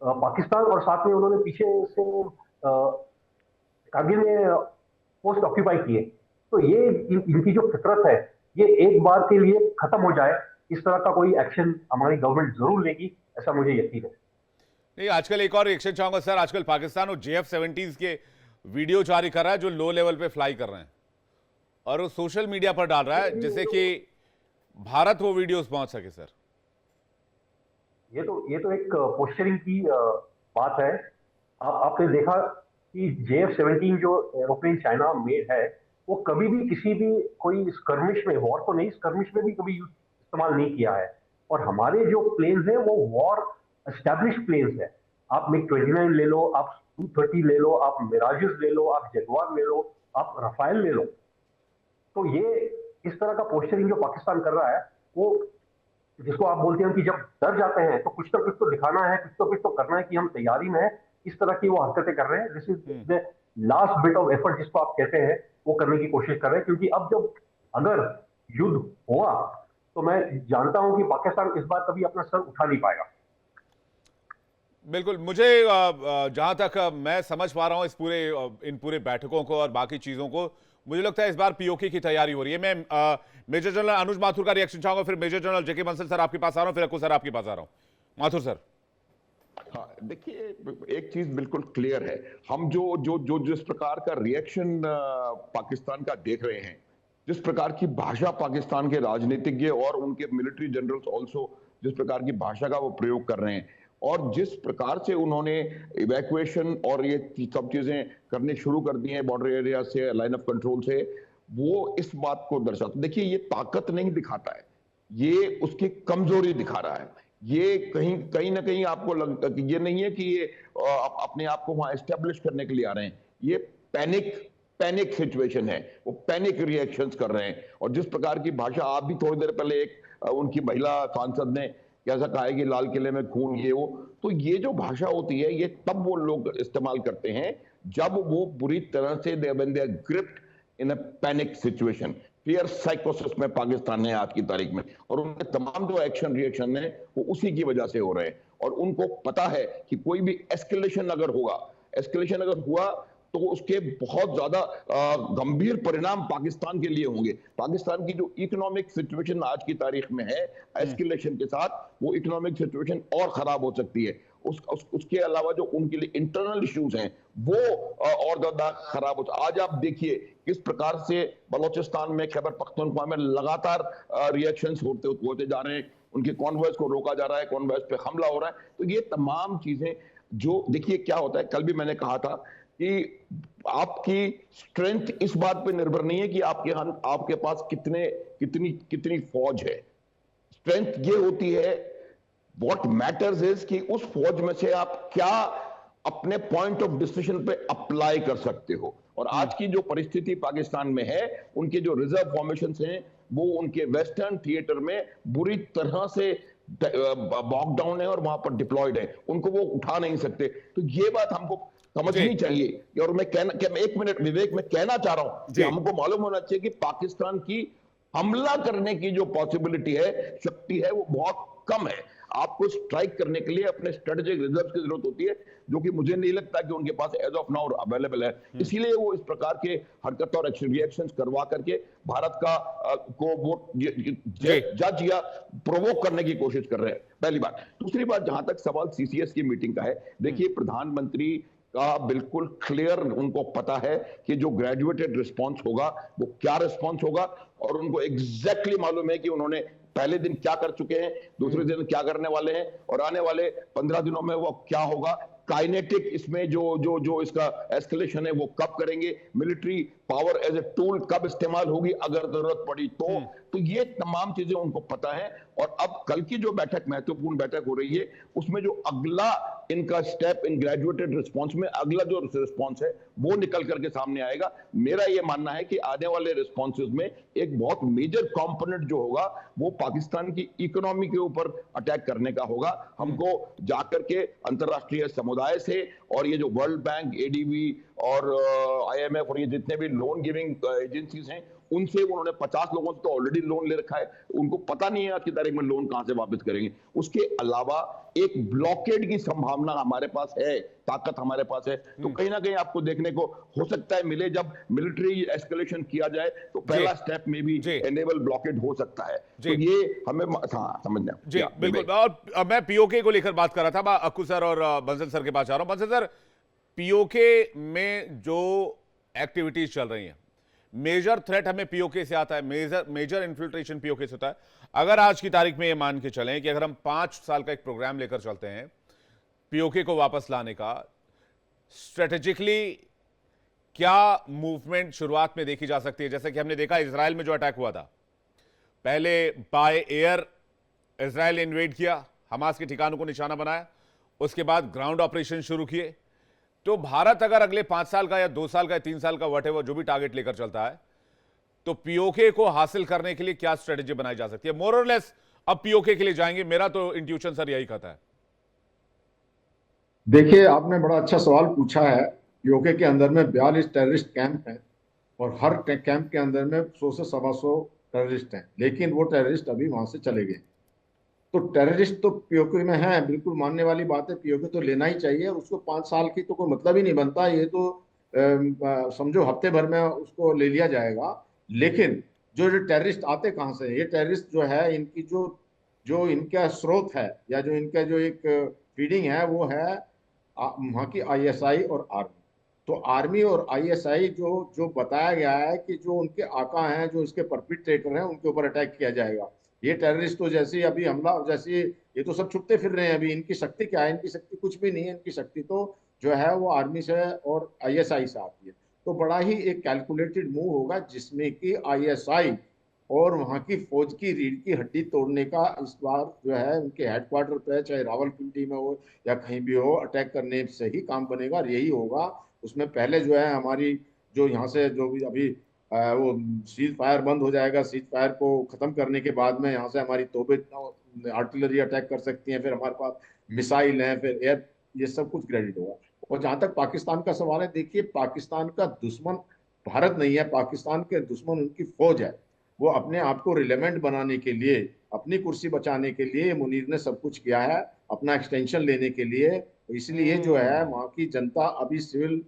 पाकिस्तान, और साथ में उन्होंने पीछे से कारगिल में पोस्ट ऑक्यूपाई किए। तो ये इनकी जो फितरत है ये एक बार के लिए खत्म हो जाए, इस तरह का कोई एक्शन हमारी गवर्नमेंट जरूर लेगी, ऐसा मुझे यकीन है। नहीं, आजकल एक और रिएक्शन चाहूंगा सर। आजकल पाकिस्तान और JF-17 के वीडियो जारी कर रहा है जो लो लेवल पे फ्लाई कर रहे हैं, और वो सोशल मीडिया पर डाल रहा है जिससे कि भारत वो वीडियोस पहुंच सके सर। ये तो एक पोस्चरिंग की बात है। आपने देखा कि JF-17 जो एरोप्लेन चाइना मेड है वो कभी भी किसी भी कोई स्कर्मिश में, वॉर तो नहीं, स्कर्मिश में भी कभी इस्तेमाल नहीं किया है, और हमारे जो प्लेन्स हैं वो वॉर एस्टैब्लिश प्लेन्स है। आप MiG-29 ले लो, आप Su-30 ले लो, आप मिराजेस ले लो, आप जगुआर ले लो, आप राफेल ले लो। तो ये इस तरह का पोस्चरिंग जो पाकिस्तान कर रहा है, वो जिसको आप बोलते हैं कि जब डर जाते हैं तो कुछ तो दिखाना है, कुछ तो करना है कि हम तैयारी में है, इस तरह की वो हरकतें कर रहे हैं। This is the last bit of effort जिसको आप कहते हैं, वो करने की कोशिश कर रहे हैं, क्योंकि अब जब अगर युद्ध हुआ तो मैं जानता हूं कि पाकिस्तान इस बार कभी अपना सर उठा नहीं पाएगा। बिल्कुल, मुझे जहां तक मैं समझ पा रहा हूं इन पूरे बैठकों को और बाकी चीजों को, मुझे लगता है इस बार पीओके की तैयारी हो रही है। मैं मेजर जनरल अनुज माथुर का रिएक्शन चाहूंगा, फिर मेजर जनरल जेके बंसल सर आपके पास आ रहा हूं, फिर अक्कू सर आपके पास आ रहा हूं। माथुर सर। हाँ, देखिए एक चीज बिल्कुल क्लियर है, हम जो जिस प्रकार का रिएक्शन पाकिस्तान का देख रहे हैं, जिस प्रकार की भाषा पाकिस्तान के राजनीतिज्ञ और उनके मिलिट्री जनरल्स ऑल्सो जिस प्रकार की भाषा का वो प्रयोग कर रहे हैं, और जिस प्रकार से उन्होंने इवैक्यूएशन और ये सब चीजें करनी शुरू कर दी हैं बॉर्डर एरिया से, लाइन ऑफ कंट्रोल से, वो इस बात को दर्शाता। देखिए, ये ताकत नहीं दिखाता है, ये उसकी कमजोरी दिखा रहा है। ये कहीं ना कहीं आपको लगता कि ये नहीं है कि ये अपने आप को वहां एस्टेब्लिश करने के लिए आ रहे हैं। ये पैनिक सिचुएशन है, वो पैनिक रिएक्शंस कर रहे हैं। और जिस प्रकार की भाषा, आप भी थोड़ी देर पहले एक उनकी महिला सांसद ने कैसा कहा है कि लाल किले में खून, ये वो, तो ये जो भाषा होती है ये तब वो लोग इस्तेमाल करते हैं जब वो बुरी तरह से gripped in a panic situation. Fear साइकोसिस में पाकिस्तान है आज की तारीख में, और उनके तमाम जो एक्शन रिएक्शन है वो उसी की वजह से हो रहे हैं। और उनको पता है कि कोई भी एस्केलेशन अगर हुआ तो उसके बहुत ज्यादा गंभीर परिणाम पाकिस्तान के लिए होंगे। पाकिस्तान की जो इकोनॉमिक सिचुएशन आज की तारीख में है, एस्केलेशन के साथ वो इकोनॉमिक सिचुएशन और खराब हो सकती है। उसके अलावा जो उनके लिए इंटरनल इश्यूज हैं वो और ज्यादा खराब हो। आज आप देखिए किस प्रकार से बलोचिस्तान में, खैबर पख्तूनख्वा में लगातार रिएक्शंस होते जा रहे हैं, उनके कॉन्वॉयज को रोका जा रहा है, कॉन्वॉयज पे हमला हो रहा है। तो ये तमाम चीजें जो, देखिए क्या होता है, कल भी मैंने कहा था कि आपकी स्ट्रेंथ इस बात पे निर्भर नहीं है कि आपके पास कितनी फौज है। स्ट्रेंथ ये होती है, व्हाट मैटर्स इज कि उस फौज में से आप क्या अपने पॉइंट ऑफ डिसीजन पे अप्लाई कर सकते हो। और आज की जो परिस्थिति पाकिस्तान में है, उनके जो रिजर्व फॉर्मेशन हैं वो उनके वेस्टर्न थिएटर में बुरी तरह से बॉक डाउन है और वहां पर डिप्लॉयड है, उनको वो उठा नहीं सकते। तो ये बात हमको समझनी चाहिए। और मैं एक मिनट विवेक, मैं कहना चाह रहा हूं कि हमको मालूम होना चाहिए कि पाकिस्तान की हमला करने की जो पॉसिबिलिटी है, शक्ति है, वो बहुत कम है। आपको स्ट्राइक करने के लिए अपने स्ट्रेटेजिक रिजर्व की जरूरत होती है, जो कि मुझे नहीं लगता कि उनके पास एज ऑफ नाउ अवेलेबल है। इसीलिए वो इस प्रकार के हरकत और रिएक्शंस करवा करके भारत का को वो जज या प्रोवोक करने की कोशिश कर रहे हैं, पहली बात। दूसरी बात, जहां तक सवाल सीसीएस की मीटिंग का है, देखिए प्रधानमंत्री का बिल्कुल क्लियर उनको पता है कि जो ग्रेजुएटेड रिस्पांस होगा वो क्या रिस्पांस होगा, और उनको एग्जैक्टली मालूम है कि उन्होंने पहले दिन क्या कर चुके हैं, दूसरे दिन क्या करने वाले हैं, और आने वाले 15 दिनों में वो क्या होगा। काइनेटिक इसमें जो इसका एस्केलेशन है वो कब करेंगे, military power as a tool कब इस्तेमाल होगी अगर जरूरत पड़ी तो ये तमाम चीजें उनको पता है। और अब कल की जो बैठक, महत्वपूर्ण बैठक हो रही है, उसमें जो अगला इनका स्टेप इन ग्रेजुएटेड रिस्पांस में, अगला जो रिस्पांस है वो निकल करके सामने आएगा। मेरा ये मानना है कि आने वाले रिस्पांसेस में एक बहुत मेजर कंपोनेंट जो होगा वो पाकिस्तान की इकोनॉमी के ऊपर अटैक करने का होगा। हमको जाकर के अंतरराष्ट्रीय समुदाय से और ये जो वर्ल्ड बैंक, एडीबी और आईएमएफ और ये जितने भी लोन गिविंग एजेंसीज हैं, उनसे उन्होंने 50 लोगों से तो ऑलरेडी लोन ले रखा है, उनको पता नहीं है आज की तारीख में लोन कहां से वापस करेंगे। उसके अलावा एक ब्लॉकेड की संभावना हमारे पास है, ताकत हमारे पास है। तो कहीं ना कहीं आपको देखने को हो सकता है मिले, जब मिलिट्री एस्केलेशन किया जाए तो पहला स्टेप में भी एनेबल ब्लॉकेड हो सकता है। तो ये हमें समझना जी बिल्कुल। और मैं पीओके को लेकर बात कर रहा था, मैं अक्कू सर और बंसल सर के पास आ रहा हूं। बंसल सर, पीओके में जो एक्टिविटीज चल रही हैं, मेजर थ्रेट हमें पीओके से आता है, मेजर इन्फिल्ट्रेशन पीओके से होता है। अगर आज की तारीख में ये मान के चलें कि अगर हम 5 साल का एक प्रोग्राम लेकर चलते हैं पीओके को वापस लाने का, स्ट्रेटेजिकली क्या मूवमेंट शुरुआत में देखी जा सकती है? जैसे कि हमने देखा इजराइल में जो अटैक हुआ था, पहले बाय एयर इजराइल ने इन्वेड किया, हमास के ठिकानों को निशाना बनाया, उसके बाद ग्राउंड ऑपरेशन शुरू किए। तो भारत अगर अगले 5 साल का या 2 साल का या 3 साल का व्हाटएवर जो भी टारगेट लेकर चलता है, तो पीओके को हासिल करने के लिए क्या स्ट्रेटेजी बनाई जा सकती है? मोर और लेस अब पीओके के लिए जाएंगे, मेरा तो इंट्यूशन सर यही कहता है। देखिए, आपने बड़ा अच्छा सवाल पूछा है। पीओके के अंदर में 42 टेररिस्ट कैंप हैं और हर कैंप के अंदर में 100 से 125 टेररिस्ट हैं, लेकिन वो टेररिस्ट अभी वहां से चले गए। तो टेररिस्ट तो पीओके में है, बिल्कुल मानने वाली बात है, पीओके तो लेना ही चाहिए, और उसको 5 साल की तो कोई मतलब ही नहीं बनता। ये तो समझो हफ्ते भर में उसको ले लिया जाएगा। लेकिन जो टेररिस्ट आते कहाँ से, ये टेररिस्ट जो है, इनकी जो इनका स्रोत है या जो इनका जो एक फीडिंग है, वो है वहाँ की आईएसआई और आर्मी। तो आर्मी और आईएसआई जो जो बताया गया है कि जो उनके आका हैं, जो इसके परपिट्रेटर हैं, उनके ऊपर अटैक किया जाएगा। ये टेररिस्ट तो जैसे ही अभी हमला, जैसे ये तो सब छुपते फिर रहे हैं। अभी इनकी शक्ति क्या है? इनकी शक्ति कुछ भी नहीं है। इनकी शक्ति तो जो है वो आर्मी से और आईएसआई से आती है। तो बड़ा ही एक कैलकुलेटेड मूव होगा जिसमें कि आईएसआई और वहां की फौज की रीढ़ की हड्डी तोड़ने का इस बार जो है उनके हेडक्वार्टर पे, चाहे रावलपिंडी में हो या कहीं भी हो, अटैक करने से ही काम बनेगा और यही होगा। उसमें पहले जो है हमारी जो यहाँ से जो भी अभी वो सीज फायर बंद हो जाएगा। सीज फायर को खत्म करने के बाद में यहाँ से हमारी तोबे आर्टिलरी अटैक कर सकती हैं, फिर हमारे पास मिसाइल हैं, फिर एयर, ये सब कुछ क्रेडिट होगा। और जहां तक पाकिस्तान का सवाल है, देखिए पाकिस्तान का दुश्मन भारत नहीं है, पाकिस्तान के दुश्मन उनकी फौज है। वो अपने आप को रिलेवेंट बनाने के लिए, अपनी कुर्सी बचाने के लिए मुनीर ने सब कुछ किया है, अपना एक्सटेंशन लेने के लिए। तो इसलिए जो है वहाँ की जनता अभी सिविल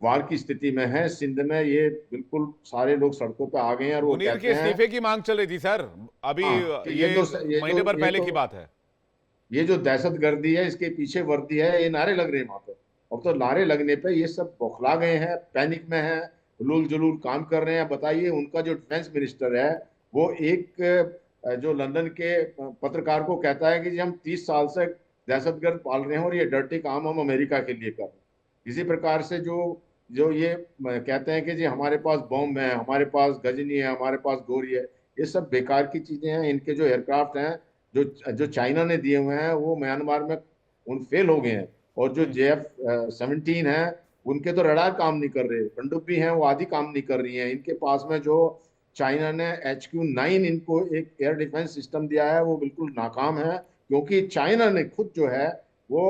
वार की स्थिति में है। सिंध में ये बिल्कुल सारे लोग सड़कों पे आ गए हैं और वो मुनीर कहते के हैं, इस्तीफे की मांग चल रही थी सर, अभी हाँ, कि ये महीने भर पहले की बात है। ये जो दहशतगर्दी है, इसके पीछे वर्दी है, ये नारे लग रहे हैं वहां पे। अब तो नारे लगने पे ये सब बौखला गए हैं, पैनिक में हैं, हुलूल जुलूल काम कर रहे हैं। बताइए उनका जो डिफेंस मिनिस्टर है वो एक जो लंदन के पत्रकार को कहता है कि जी हम 30 साल से दहशतगर्द पाल रहे हैं और ये डर्टी काम हम अमेरिका के लिए कर रहे हैं। इसी प्रकार से जो जो ये कहते हैं कि जी हमारे पास बॉम्ब है, हमारे पास गजनी है, हमारे पास गोरी है, ये सब बेकार की चीजें हैं। इनके जो एयरक्राफ्ट हैं जो जो चाइना ने दिए हुए हैं वो म्यांमार में उन फेल हो गए हैं। और जो JF-17 है उनके तो रडार काम नहीं कर रहे, पनडुब्बी हैं वो आदि काम नहीं कर रही हैं। इनके पास में जो चाइना ने HQ-9 इनको एक एयर डिफेंस सिस्टम दिया है वो बिल्कुल नाकाम है, क्योंकि चाइना ने खुद जो है वो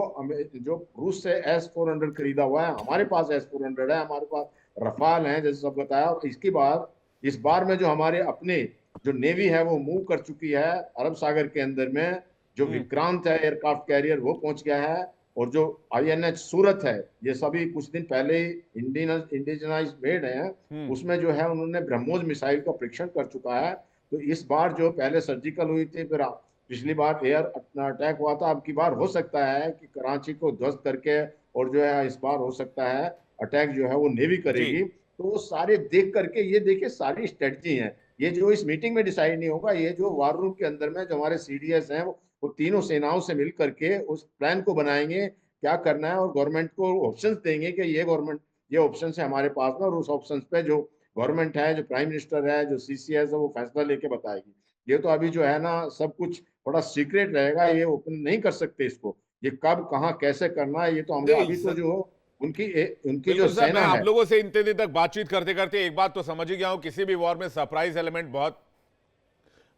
जो रूस से S-400 खरीदा हुआ है। हमारे पास S-400 है, हमारे पास रफाल हैं, जैसे सब बताया। और इसकी बात इस बार में जो हमारे अपने जो नेवी है वो मूव कर चुकी है अरब सागर के अंदर में। जो विक्रांत है एयरक्राफ्ट कैरियर वो पहुंच गया है, और जो INH सूरत है, ये सभी कुछ दिन पहले ही इंडिजनाइज मेड है, उसमें जो है उन्होंने ब्रह्मोस मिसाइल का परीक्षण कर चुका है। तो इस बार जो पहले सर्जिकल हुई थी, फिर पिछली बार एयर अटैक हुआ था, अब की बार हो सकता है कि कराची को ध्वस्त करके, और जो है इस बार हो सकता है अटैक जो है वो नेवी करेगी। तो वो सारे देख करके, ये देखिए सारी स्ट्रेटजी है, ये जो इस मीटिंग में डिसाइड नहीं होगा, ये जो वार रूम के अंदर में जो हमारे CDS हैं वो तीनों सेनाओं से मिल करके उस प्लान को बनाएंगे क्या करना है, और गवर्नमेंट को ऑप्शंस देंगे कि ये गवर्नमेंट ये ऑप्शन है हमारे पास में, और उस ऑप्शन पे जो गवर्नमेंट है, जो प्राइम मिनिस्टर है, जो CCS है, वो फैसला लेके बताएगी। ये तो अभी जो है ना सब कुछ बड़ा सीक्रेट रहेगा, ये ओपन नहीं कर सकते इसको। ये कब कहाँ कैसे करना है ये तो हमें अभी तो जो उनकी उनकी जो सर, मैं सेना आप है। लोगों से इतने दिन तक बातचीत करते करते एक बात तो समझ ही गया हूं, किसी भी वॉर में सरप्राइज एलिमेंट बहुत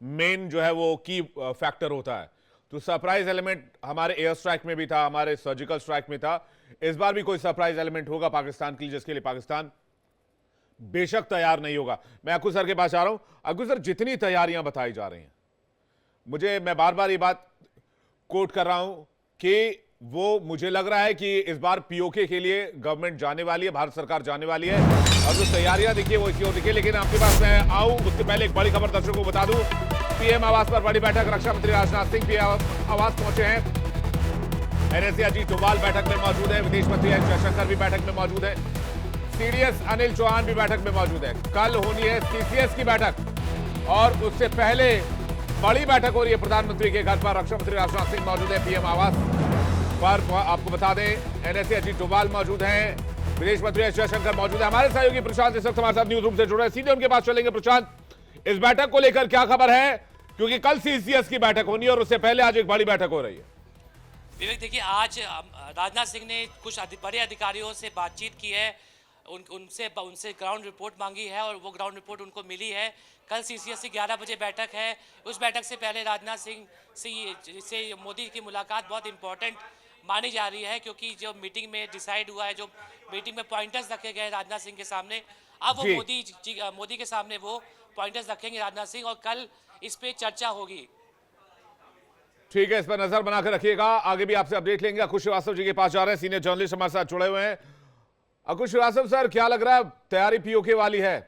मेन जो है वो की फैक्टर होता है। तो सरप्राइज एलिमेंट हमारे एयर स्ट्राइक में भी था, हमारे सर्जिकल स्ट्राइक में था। इस बार भी कोई सरप्राइज एलिमेंट होगा पाकिस्तान के लिए, जिसके लिए पाकिस्तान बेशक तैयार नहीं होगा। मैं अक्कू सर के पास आ रहा हूं। अक्कू सर, जितनी तैयारियां बताई जा रही हैं, मैं बार बार ये बात कोट कर रहा हूं कि वो मुझे लग रहा है कि इस बार POK के लिए गवर्नमेंट जाने वाली है, भारत सरकार जाने वाली है, और जो तैयारियां देखिए वो इसी ओर दिखे। लेकिन आपके पास मैं आऊं उससे पहले एक बड़ी खबर दर्शकों को बता दूं। PM आवास पर बड़ी बैठक, रक्षा मंत्री राजनाथ सिंह PM आवास पहुंचे हैं। NSA अजीत डोभाल बैठक में मौजूद है, विदेश मंत्री एस जयशंकर भी बैठक में मौजूद है, CDS अनिल चौहान भी बैठक में मौजूद है। कल होनी है CCS की बैठक, और उससे पहले बड़ी बैठक हो रही है प्रधानमंत्री के घर पर। रक्षा मंत्री राजनाथ सिंह मौजूद है PM आवास पर। आपको बता दें NSA अजीत डोभाल मौजूद हैं, विदेश मंत्री एस जयशंकर मौजूद है। हमारे सहयोगी प्रशांत इस वक्त हमारे साथ न्यूज रूम से जुड़ रहे हैं, सीधे उनके पास चलेंगे। प्रशांत, इस बैठक को लेकर क्या खबर है, क्योंकि कल CCS की बैठक होनी है और उससे पहले आज एक बड़ी बैठक हो रही है। विवेक, देखिए आज राजनाथ सिंह ने कुछ बड़े अधिकारियों से बातचीत की है, उनसे ग्राउंड रिपोर्ट मांगी है, और वो ग्राउंड रिपोर्ट उनको मिली है। कल CCS की 11 बजे बैठक है। उस बैठक से पहले राजनाथ सिंह से मोदी की मुलाकात बहुत इंपॉर्टेंट मानी जा रही है, क्योंकि जो मीटिंग में डिसाइड हुआ है, जो मीटिंग में पॉइंटर्स रखे गए राजनाथ सिंह के सामने, अब वो मोदी के सामने वो पॉइंटर्स रखेंगे राजनाथ सिंह, और कल इस पे चर्चा होगी। ठीक है, इस पर नजर बनाकर रखिएगा। आगे भी आपसे अपडेट लेंगे। अकुश श्रीवास्तव जी के पास जा रहे हैं, सीनियर जर्नलिस्ट हमारे साथ जुड़े हुए हैं। अकुश श्रीवास्तव सर, क्या लग रहा है, तैयारी POK वाली है?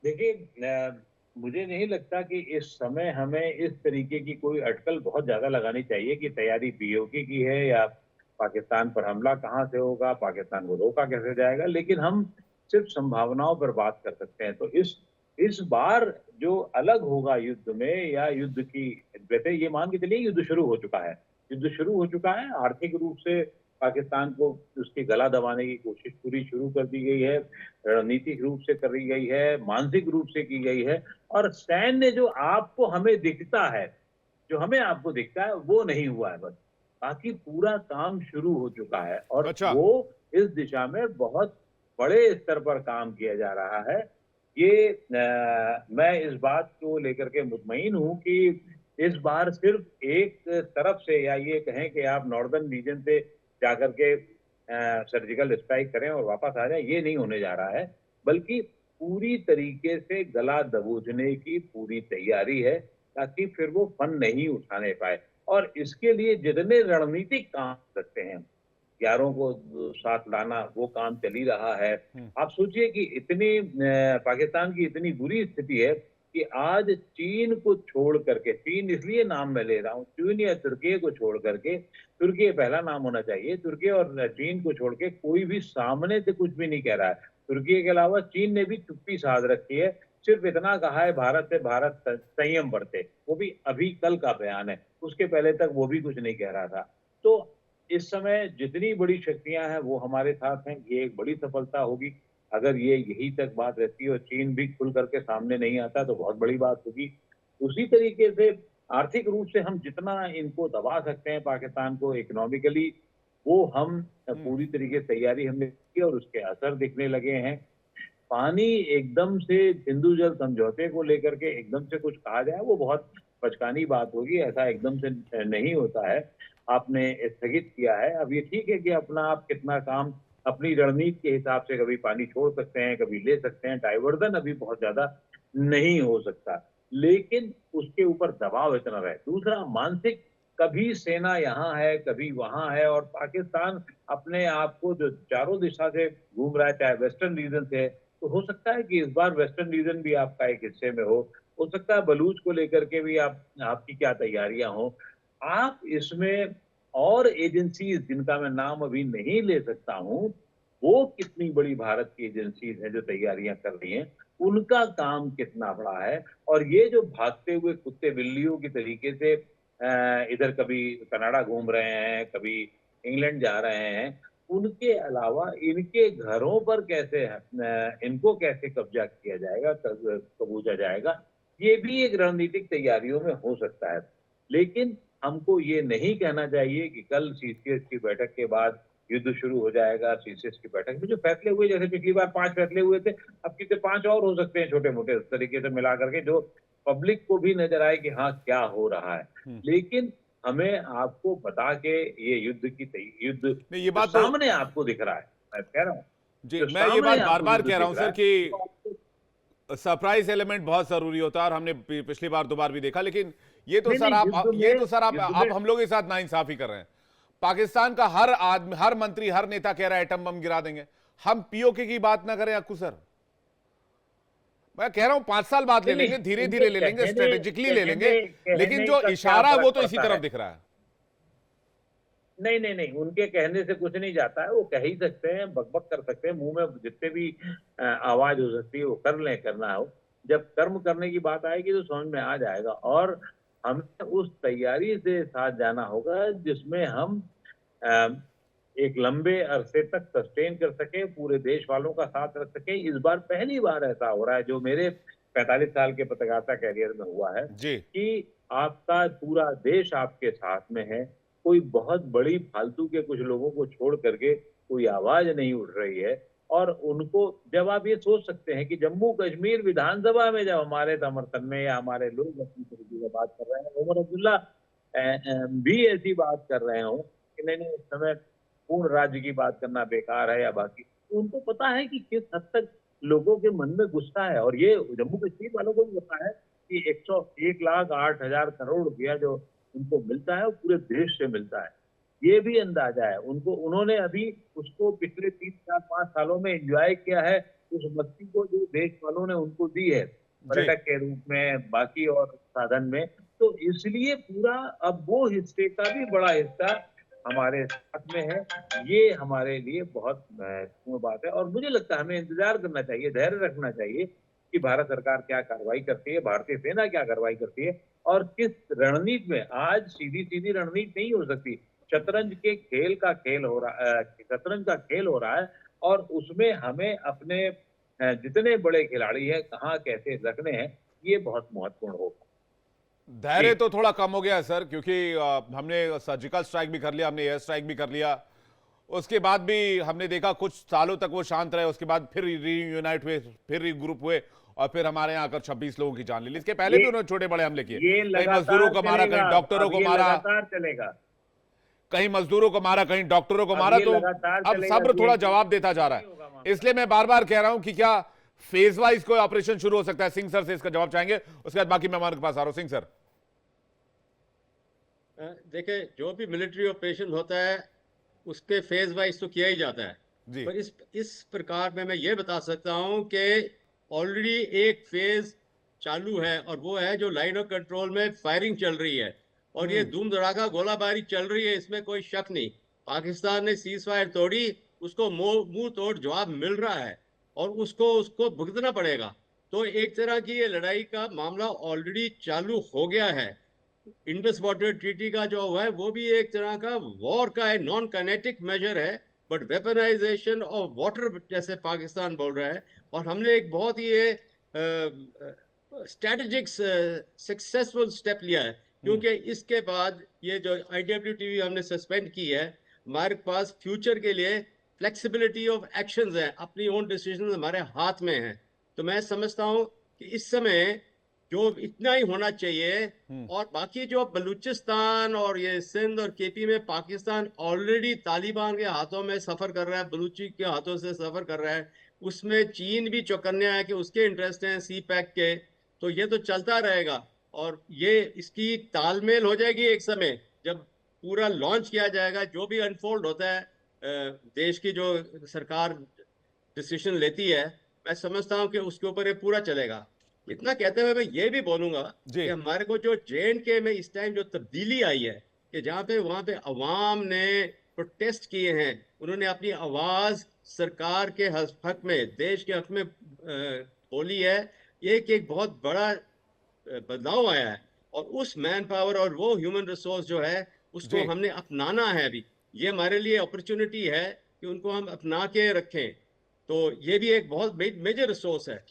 देखिए, मुझे नहीं लगता कि इस समय हमें इस तरीके की कोई अटकल बहुत ज्यादा लगानी चाहिए कि तैयारी POK की है या पाकिस्तान पर हमला कहाँ से होगा, पाकिस्तान को रोका कैसे जाएगा, लेकिन हम सिर्फ संभावनाओं पर बात कर सकते हैं। तो इस बार जो अलग होगा युद्ध में, या युद्ध की, वैसे ये मान के चलिए युद्ध शुरू हो चुका है, युद्ध शुरू हो चुका है। आर्थिक रूप से पाकिस्तान को उसकी गला दबाने की कोशिश पूरी शुरू कर दी गई है, रणनीतिक रूप से करी गई है, मानसिक रूप से की गई है, और सैन्य जो आपको हमें दिखता है, जो हमें आपको दिखता है वो नहीं हुआ है बस, बाकी पूरा काम शुरू हो चुका है। और अच्छा। वो इस दिशा में बहुत बड़े स्तर पर काम किया जा रहा है। ये मैं इस बात को लेकर के मुतमईन हूं कि इस बार सिर्फ एक तरफ से, या ये कहें कि आप नॉर्दर्न रीजन से जाकर के सर्जिकल स्ट्राइक करें और वापस आ जाए, ये नहीं होने जा रहा है, बल्कि पूरी तरीके से गला दबोचने की पूरी तैयारी है, ताकि फिर वो फन नहीं उठाने पाए। और इसके लिए जितने रणनीतिक काम सकते हैं, यारों को साथ लाना, वो काम चल ही रहा है। आप सोचिए कि इतनी पाकिस्तान की इतनी बुरी स्थिति है कि आज चीन को छोड़ करके, चीन इसलिए नाम मैं ले रहा हूँ, चीन या तुर्की को छोड़ करके, तुर्की पहला नाम होना चाहिए, तुर्की और चीन को छोड़ के कोई भी सामने से कुछ भी नहीं कह रहा है। तुर्की के अलावा चीन ने भी चुप्पी साध रखी है, सिर्फ इतना कहा है भारत से भारत संयम बरते, वो भी अभी कल का बयान है, उसके पहले तक वो भी कुछ नहीं कह रहा था। तो इस समय जितनी बड़ी शक्तियां हैं वो हमारे साथ हैं, ये एक बड़ी सफलता होगी। अगर ये यही तक बात रहती है और चीन भी खुल करके सामने नहीं आता तो बहुत बड़ी बात होगी। उसी तरीके से आर्थिक रूप से हम जितना इनको दबा सकते हैं पाकिस्तान को इकोनॉमिकली, वो हम पूरी तरीके से तैयारी हमने की और उसके असर दिखने लगे हैं। पानी एकदम से सिंधु जल समझौते को लेकर के एकदम से कुछ कहा जाए वो बहुत बचकानी बात होगी, ऐसा एकदम से नहीं होता है। आपने स्थगित किया है, अब ये ठीक है कि अपना आप कितना काम अपनी रणनीति के हिसाब से कभी पानी छोड़ सकते हैं, कभी ले सकते हैं, डाइवर्जन अभी बहुत ज्यादा नहीं हो सकता, लेकिन उसके ऊपर दबाव इतना रहे। दूसरा मानसिक, कभी सेना यहाँ है कभी वहां है, और पाकिस्तान अपने आप को जो चारों दिशा से घूम रहा है, चाहे वेस्टर्न रीजन से है, तो हो सकता है कि इस बार वेस्टर्न रीजन भी आपका एक हिस्से में हो सकता है बलूच को लेकर के भी आपकी क्या तैयारियां हो। आप इसमें और एजेंसीज जिनका मैं नाम अभी नहीं ले सकता हूं, वो कितनी बड़ी भारत की एजेंसीज हैं जो तैयारियां कर रही हैं, उनका काम कितना बड़ा है। और ये जो भागते हुए कुत्ते बिल्लियों की तरीके से इधर कभी कनाडा घूम रहे हैं, कभी इंग्लैंड जा रहे हैं, उनके अलावा इनके घरों पर कैसे इनको कैसे कब्जा किया जाएगा, कबूजा जाएगा, ये भी एक रणनीतिक तैयारियों में हो सकता है। लेकिन हमको ये नहीं कहना चाहिए कि कल सीसीएस की बैठक के बाद युद्ध शुरू हो जाएगा। सीसीएस की बैठक में जो फैसले हुए, जैसे पिछली बार 5 फैसले हुए थे, अब कितने 5 और हो सकते हैं छोटे मोटे, उस तरीके से मिला करके जो पब्लिक को भी नजर आए कि हाँ क्या हो रहा है। लेकिन हमें आपको बता के ये युद्ध ये बात तो सामने आपको दिख रहा है, मैं कह रहा हूँ जी, मैं ये बात बार बार कह रहा हूं सर कि सरप्राइज एलिमेंट बहुत जरूरी होता है, और हमने पिछली बार 2 बार भी देखा। लेकिन ये तो सर आप हम लोग के साथ नाइंसाफी कर रहे हैं। पाकिस्तान का हर आदमी, हर मंत्री, हर नेता कह रहा है एटम बम गिरा देंगे, हम पीओके की बात ना करें अक्कू सर। मैं कह रहा हूं 5 साल बाद ले लेंगे, धीरे धीरे ले लेंगे, स्ट्रेटेजिकली ले लेंगे, लेकिन जो इशारा वो तो इसी तरफ दिख रहा है। नहीं, उनके कहने से कुछ नहीं जाता है, वो कह ही सकते हैं, बकबक कर सकते हैं, मुंह में जितने भी आवाज हो सकती है वो कर लें, करना हो। जब कर्म करने की बात आएगी तो समझ में आ जाएगा, और हमें उस तैयारी से साथ जाना होगा जिसमें हम एक लंबे अरसे तक सस्टेन कर सके, पूरे देश वालों का साथ रख सके। इस बार पहली बार ऐसा हो रहा है, जो मेरे 45 साल के पत्रकारिता कैरियर में हुआ है, कि आपका पूरा देश आपके साथ में है, कोई बहुत बड़ी फालतू के कुछ लोगों को छोड़ करके कोई आवाज नहीं उठ रही है। और उनको, जब आप ये सोच सकते हैं कि जम्मू कश्मीर विधानसभा में जब हमारे समर्थन में या हमारे लोग अपनी तरीके से बात कर रहे हैं, उमर अब्दुल्ला भी ऐसी बात कर रहे हो कि नहीं इस समय पूर्ण राज्य की बात करना बेकार है या बाकी, तो उनको पता है कि किस हद तक लोगों के मन में गुस्सा है। और ये जम्मू कश्मीर वालों को भी पता है कि 1,08,000 करोड़ रुपया जो उनको मिलता है वो पूरे देश से मिलता है, ये भी अंदाजा है उनको। उन्होंने अभी उसको पिछले 3-4-5 सालों में एंजॉय किया है, उस मस्ती को जो देश वालों ने उनको दी है पर्यटक के रूप में, बाकी और साधन में। तो इसलिए पूरा अब वो हिस्से का भी बड़ा हिस्सा हमारे साथ में है, ये हमारे लिए बहुत महत्वपूर्ण बात है। और मुझे लगता है हमें इंतजार करना चाहिए, धैर्य रखना चाहिए कि भारत सरकार क्या कार्रवाई करती है, भारतीय सेना क्या कार्रवाई करती है और किस रणनीति में। आज सीधी सीधी रणनीति नहीं हो सकती, शतरंज के खेल का खेल हो रहा, शतरंज का खेल हो रहा है और उसमें हमें अपने जितने बड़े खिलाड़ी हैं कहाँ कैसे रखने हैं, ये बहुत महत्वपूर्ण होगा। धैर्य तो थोड़ा कम हो गया है सर, क्योंकि हमने सर्जिकल स्ट्राइक भी कर लिया, हमने एयर स्ट्राइक भी कर लिया, उसके बाद भी हमने देखा कुछ सालों तक वो शांत रहे, उसके बाद फिर रीयूनाइट हुए, फिर रीग्रुप हुए और फिर हमारे यहाँ आकर 26 लोगों की जान ली। इसके पहले भी उन्होंने छोटे बड़े हमले किए, कहीं मजदूरों को मारा, कहीं डॉक्टरों को मारा, चलेगा, कहीं मजदूरों को मारा, कहीं डॉक्टरों को मारा। तो अब सब्र थोड़ा जवाब देता जा रहा है। इसलिए मैं बार बार कह रहा हूं कि क्या फेज वाइज कोई ऑपरेशन शुरू हो सकता है। सिंह सर से इसका जवाब चाहेंगे, उसके बाद बाकी मेहमान के पास आ रहा हूं। सिंह सर, देखिए, जो भी मिलिट्री ऑपरेशन होता है उसके फेज वाइज तो किया ही जाता है जी। पर इस प्रकार में मैं ये बता सकता हूं कि ऑलरेडी एक फेज चालू है और वो है जो लाइन ऑफ कंट्रोल में फायरिंग चल रही है और ये धूम धड़ाका गोलाबारी चल रही है, इसमें कोई शक नहीं। पाकिस्तान ने सीज फायर तोड़ी, उसको मुंह तोड़ जवाब मिल रहा है और उसको भुगतना पड़ेगा। तो एक तरह की ये लड़ाई का मामला ऑलरेडी चालू हो गया है। इंडस वाटर ट्रीटी का जो हुआ है वो भी एक तरह का वॉर का है, नॉन काइनेटिक मेजर है, बट वेपनाइजेशन ऑफ वाटर जैसे पाकिस्तान बोल रहा है। और हमने एक बहुत ही स्ट्रेटेजिक सक्सेसफुल स्टेप लिया है, क्योंकि इसके बाद ये जो IWTV हमने सस्पेंड की है, हमारे पास फ्यूचर के लिए फ्लेक्सिबिलिटी ऑफ एक्शंस है, अपनी ओन डिसीजन हमारे हाथ में है। तो मैं समझता हूँ कि इस समय जो इतना ही होना चाहिए। और बाकी जो बलूचिस्तान और ये सिंध और KP में पाकिस्तान ऑलरेडी तालिबान के हाथों में सफर कर रहा है, बलूची के हाथों से सफर कर रहा है, उसमें चीन भी चौकन्ना है कि उसके इंटरेस्ट हैं CPEC के। तो ये तो चलता रहेगा और ये इसकी तालमेल हो जाएगी एक समय जब पूरा लॉन्च किया जाएगा। जो भी अनफोल्ड होता है, देश की जो सरकार डिसीजन लेती है, मैं समझता हूं कि उसके ऊपर ये पूरा चलेगा। इतना कहते हुए मैं ये भी बोलूंगा कि हमारे को जो J&K में इस टाइम जो तब्दीली आई है कि जहाँ पे वहां पे अवाम ने प्रोटेस्ट किए हैं, उन्होंने अपनी आवाज सरकार के हक में, देश के हक में बोली है, ये एक बहुत बड़ा बदलाव आया है। और उस मैन पावर और वो ह्यूमन रिसोर्स जो है उसको हमने अपनाना है। अभी ये हमारे लिए अपॉर्चुनिटी है कि उनको हम अपना के रखें। तो ये भी एक बहुत मेजर रिसोर्स है।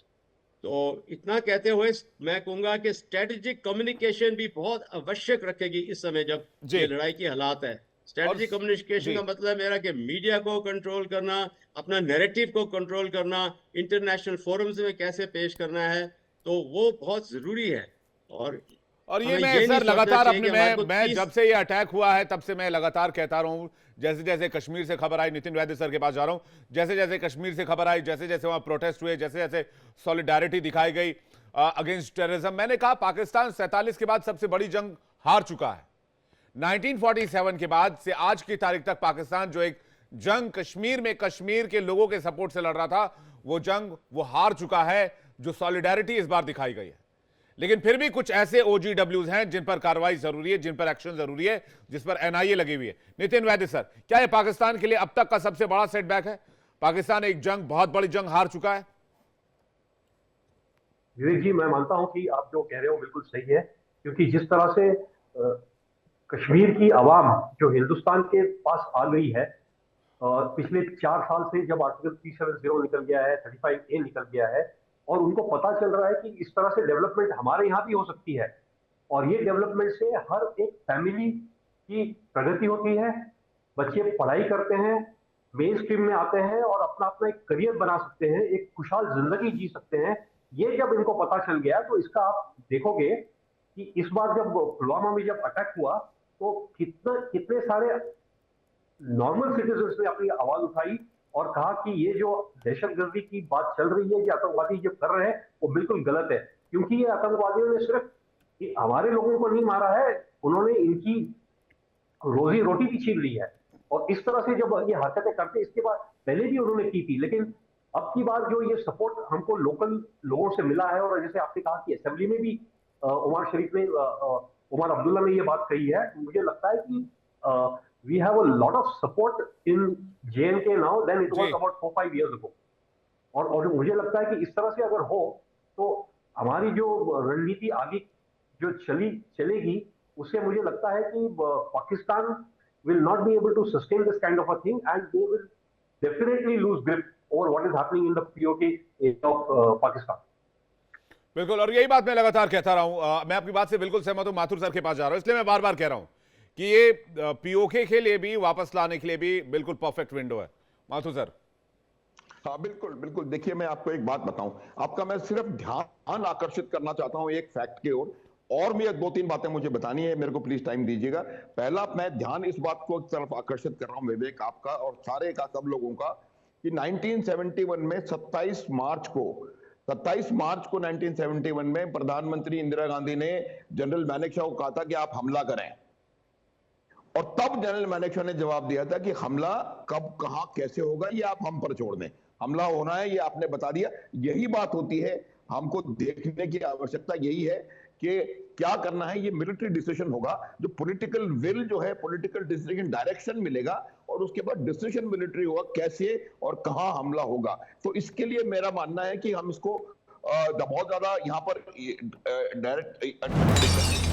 तो इतना कहते हुए मैं कहूंगा कि स्ट्रेटेजिक कम्युनिकेशन भी बहुत आवश्यक रखेगी इस समय जब ये लड़ाई की हालात है। स्ट्रेटेजिक कम्युनिकेशन का मतलब मेरा कि मीडिया को कंट्रोल करना, अपना नैरेटिव को कंट्रोल करना, इंटरनेशनल फोरम्स में कैसे पेश करना है, तो वो बहुत जरूरी है। और ये मैं सर लगातार अपने मैं जब से ये अटैक हुआ है तब से मैं लगातार कहता रहा हूं, जैसे जैसे कश्मीर से खबर आई, नितिन वैद्य सर के पास जा रहा हूं, जैसे जैसे कश्मीर से खबर आई, जैसे जैसे वहां प्रोटेस्ट हुए, जैसे जैसे सॉलिडारिटी दिखाई गई अगेंस्ट टेररिज्म, मैंने कहा पाकिस्तान 47 के बाद सबसे बड़ी जंग हार चुका है। 1947 के बाद से आज की तारीख तक पाकिस्तान जो एक जंग कश्मीर में कश्मीर के लोगों के सपोर्ट से लड़ रहा था, वो जंग वो हार चुका है। जो सॉलिडारिटी इस बार दिखाई गई है, लेकिन फिर भी कुछ ऐसे OGWs हैं जिन पर कार्रवाई जरूरी है, जिन पर एक्शन जरूरी है, जिस पर NIA लगी हुई है। नितिन वैद्य सर, क्या यह पाकिस्तान के लिए अब तक का सबसे बड़ा सेटबैक है? पाकिस्तान एक जंग, बहुत बड़ी जंग हार चुका है। विवेक जी, मैं मानता हूं कि आप जो कह रहे हो बिल्कुल सही है, क्योंकि जिस तरह से कश्मीर की आवाम जो हिंदुस्तान के पास आ गई है पिछले 4 साल से, जब आर्टिकल 370 निकल गया है, 35A निकल गया है, और उनको पता चल रहा है कि इस तरह से डेवलपमेंट हमारे यहाँ भी हो सकती है, और ये डेवलपमेंट से हर एक फैमिली की प्रगति होती है, बच्चे पढ़ाई करते हैं, मेन स्ट्रीम में आते हैं और अपना अपना एक करियर बना सकते हैं, एक खुशहाल जिंदगी जी सकते हैं। ये जब इनको पता चल गया तो इसका आप देखोगे कि इस बार जब पुलवामा में जब अटैक हुआ तो कितने सारे नॉर्मल सिटीजन्स ने अपनी आवाज उठाई और कहा कि ये जो दहशतगर्दी की बात चल रही है, ये आतंकवादी जो कर रहे हैं वो बिल्कुल गलत है, क्योंकि ये आतंकवादियों ने सिर्फ हमारे लोगों को नहीं मारा है, उन्होंने इनकी रोजी रोटी भी छीन ली है। और इस तरह से जब ये हरकतें करते, इसके बाद पहले भी उन्होंने की थी, लेकिन अब की बार जो ये सपोर्ट हमको लोकल लोगों से मिला है, और जैसे आपने कहा कि असेंबली में भी उमर अब्दुल्ला ने ये बात कही है, मुझे लगता है कि we have a lot of support in J&K now than it was ji. about 4-5 years ago. और मुझे लगता है कि इस तरह से अगर हो तो हमारी जो रणनीति आगे जो चलेगी उससे मुझे लगता है कि Pakistan will not be able to sustain this kind of a thing and they will definitely lose grip over what is happening in the POK of Pakistan. बिल्कुल, और यही बात मैं लगातार कहता रहा हूं। मैं आपकी बात से बिल्कुल सहमत हूं। माथुर सर के पास जा रहा हूं, इसलिए मैं बार बार कह रहा हूं कि ये पीओके के लिए भी, वापस लाने के लिए भी बिल्कुल परफेक्ट विंडो है। माथुर सर। हाँ बिल्कुल बिल्कुल। देखिए मैं आपको एक बात बताऊं, आपका मैं सिर्फ ध्यान आकर्षित करना चाहता हूं एक फैक्ट की ओर, और भी 2-3 बातें मुझे बतानी है, मेरे को प्लीज टाइम दीजिएगा। पहला मैं ध्यान इस बात को तरफ आकर्षित कर रहा हूं विवेक, आपका और सारे का, सब लोगों का, कि 1971 में 27 मार्च को 1971 में प्रधानमंत्री इंदिरा गांधी ने जनरल मानेकशॉ को कहा था कि आप हमला करें, और तब जनरल मानेकशॉ ने जवाब दिया था कि हमला कब, कहां, कैसे होगा ये आप हम पर छोड़ दें, हमला होना है ये आपने बता दिया। यही बात होती है, हमको देखने की आवश्यकता यही है कि क्या करना है। ये मिलिट्री डिसीजन होगा, जो पॉलिटिकल विल जो है, पॉलिटिकल डिसीजन, डायरेक्शन मिलेगा, और उसके बाद डिसीजन मिलिट्री होगा कैसे और कहां हमला होगा। तो इसके लिए मेरा मानना है कि हम इसको बहुत ज्यादा यहां पर डायरेक्ट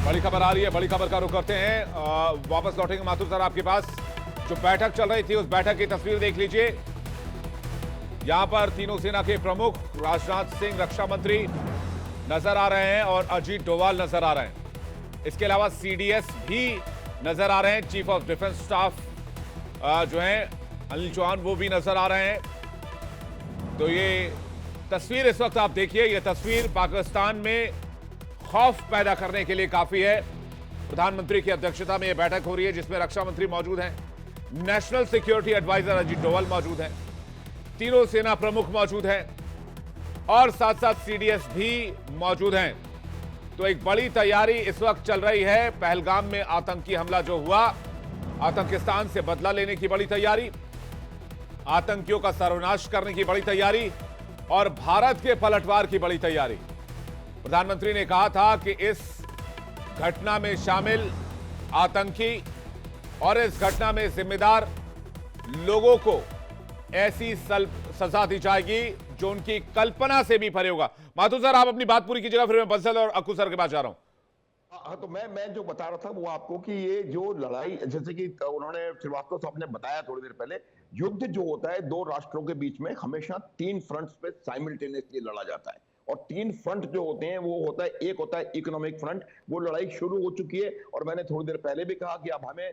बड़ी खबर आ रही है, बड़ी खबर का रुख करते हैं। वापस लौटेंगे माथुर सर आपके पास। जो बैठक चल रही थी उस बैठक की तस्वीर देख लीजिए। यहां पर तीनों सेना के प्रमुख, राजनाथ सिंह रक्षा मंत्री नजर आ रहे हैं और अजीत डोवाल नजर आ रहे हैं। इसके अलावा सीडीएस भी नजर आ रहे हैं, चीफ ऑफ डिफेंस स्टाफ जो हैं अनिल चौहान, वो भी नजर आ रहे हैं। तो ये तस्वीर इस वक्त आप देखिए, ये तस्वीर पाकिस्तान में खौफ पैदा करने के लिए काफी है। प्रधानमंत्री की अध्यक्षता में यह बैठक हो रही है जिसमें रक्षा मंत्री मौजूद हैं, national security adviser Ajit Doval मौजूद हैं, तीनों सेना प्रमुख मौजूद हैं और साथ साथ सीडीएस भी मौजूद हैं। तो एक बड़ी तैयारी इस वक्त चल रही है। पहलगाम में आतंकी हमला जो हुआ, आतंकिस्तान से बदला लेने की बड़ी तैयारी, आतंकियों का सर्वनाश करने की बड़ी तैयारी और भारत के पलटवार की बड़ी तैयारी। प्रधानमंत्री ने कहा था कि इस घटना में शामिल आतंकी और इस घटना में जिम्मेदार लोगों को ऐसी सजा दी जाएगी जो उनकी कल्पना से भी परे होगा। माथुर सर, आप अपनी बात पूरी कीजिएगा, फिर मैं बंसल और अक्कू सर के पास जा रहा हूं। हाँ, तो मैं जो बता रहा था वो आपको कि ये जो लड़ाई, जैसे कि उन्होंने श्रीवास्तव साहब ने बताया थोड़ी देर पहले, युद्ध जो होता है दो राष्ट्रों के बीच में हमेशा 3 फ्रंट्स पे साइमल्टेनियसली लड़ा जाता है, और 3 फ्रंट जो होते हैं वो होता है, एक होता है इकोनॉमिक फ्रंट, वो लड़ाई शुरू हो चुकी है, और मैंने थोड़ी देर पहले भी कहा कि अब हमें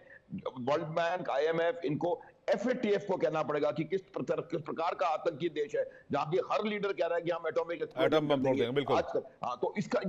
वर्ल्ड बैंक, IMF, इनको FATF को कहना पड़ेगा कि किस प्रकार का आतंकी देश है, जहां की हर लीडर कह रहा है कि हम एटम बम फोड़ देंगे। बिल्कुल। हाँ, तो इसका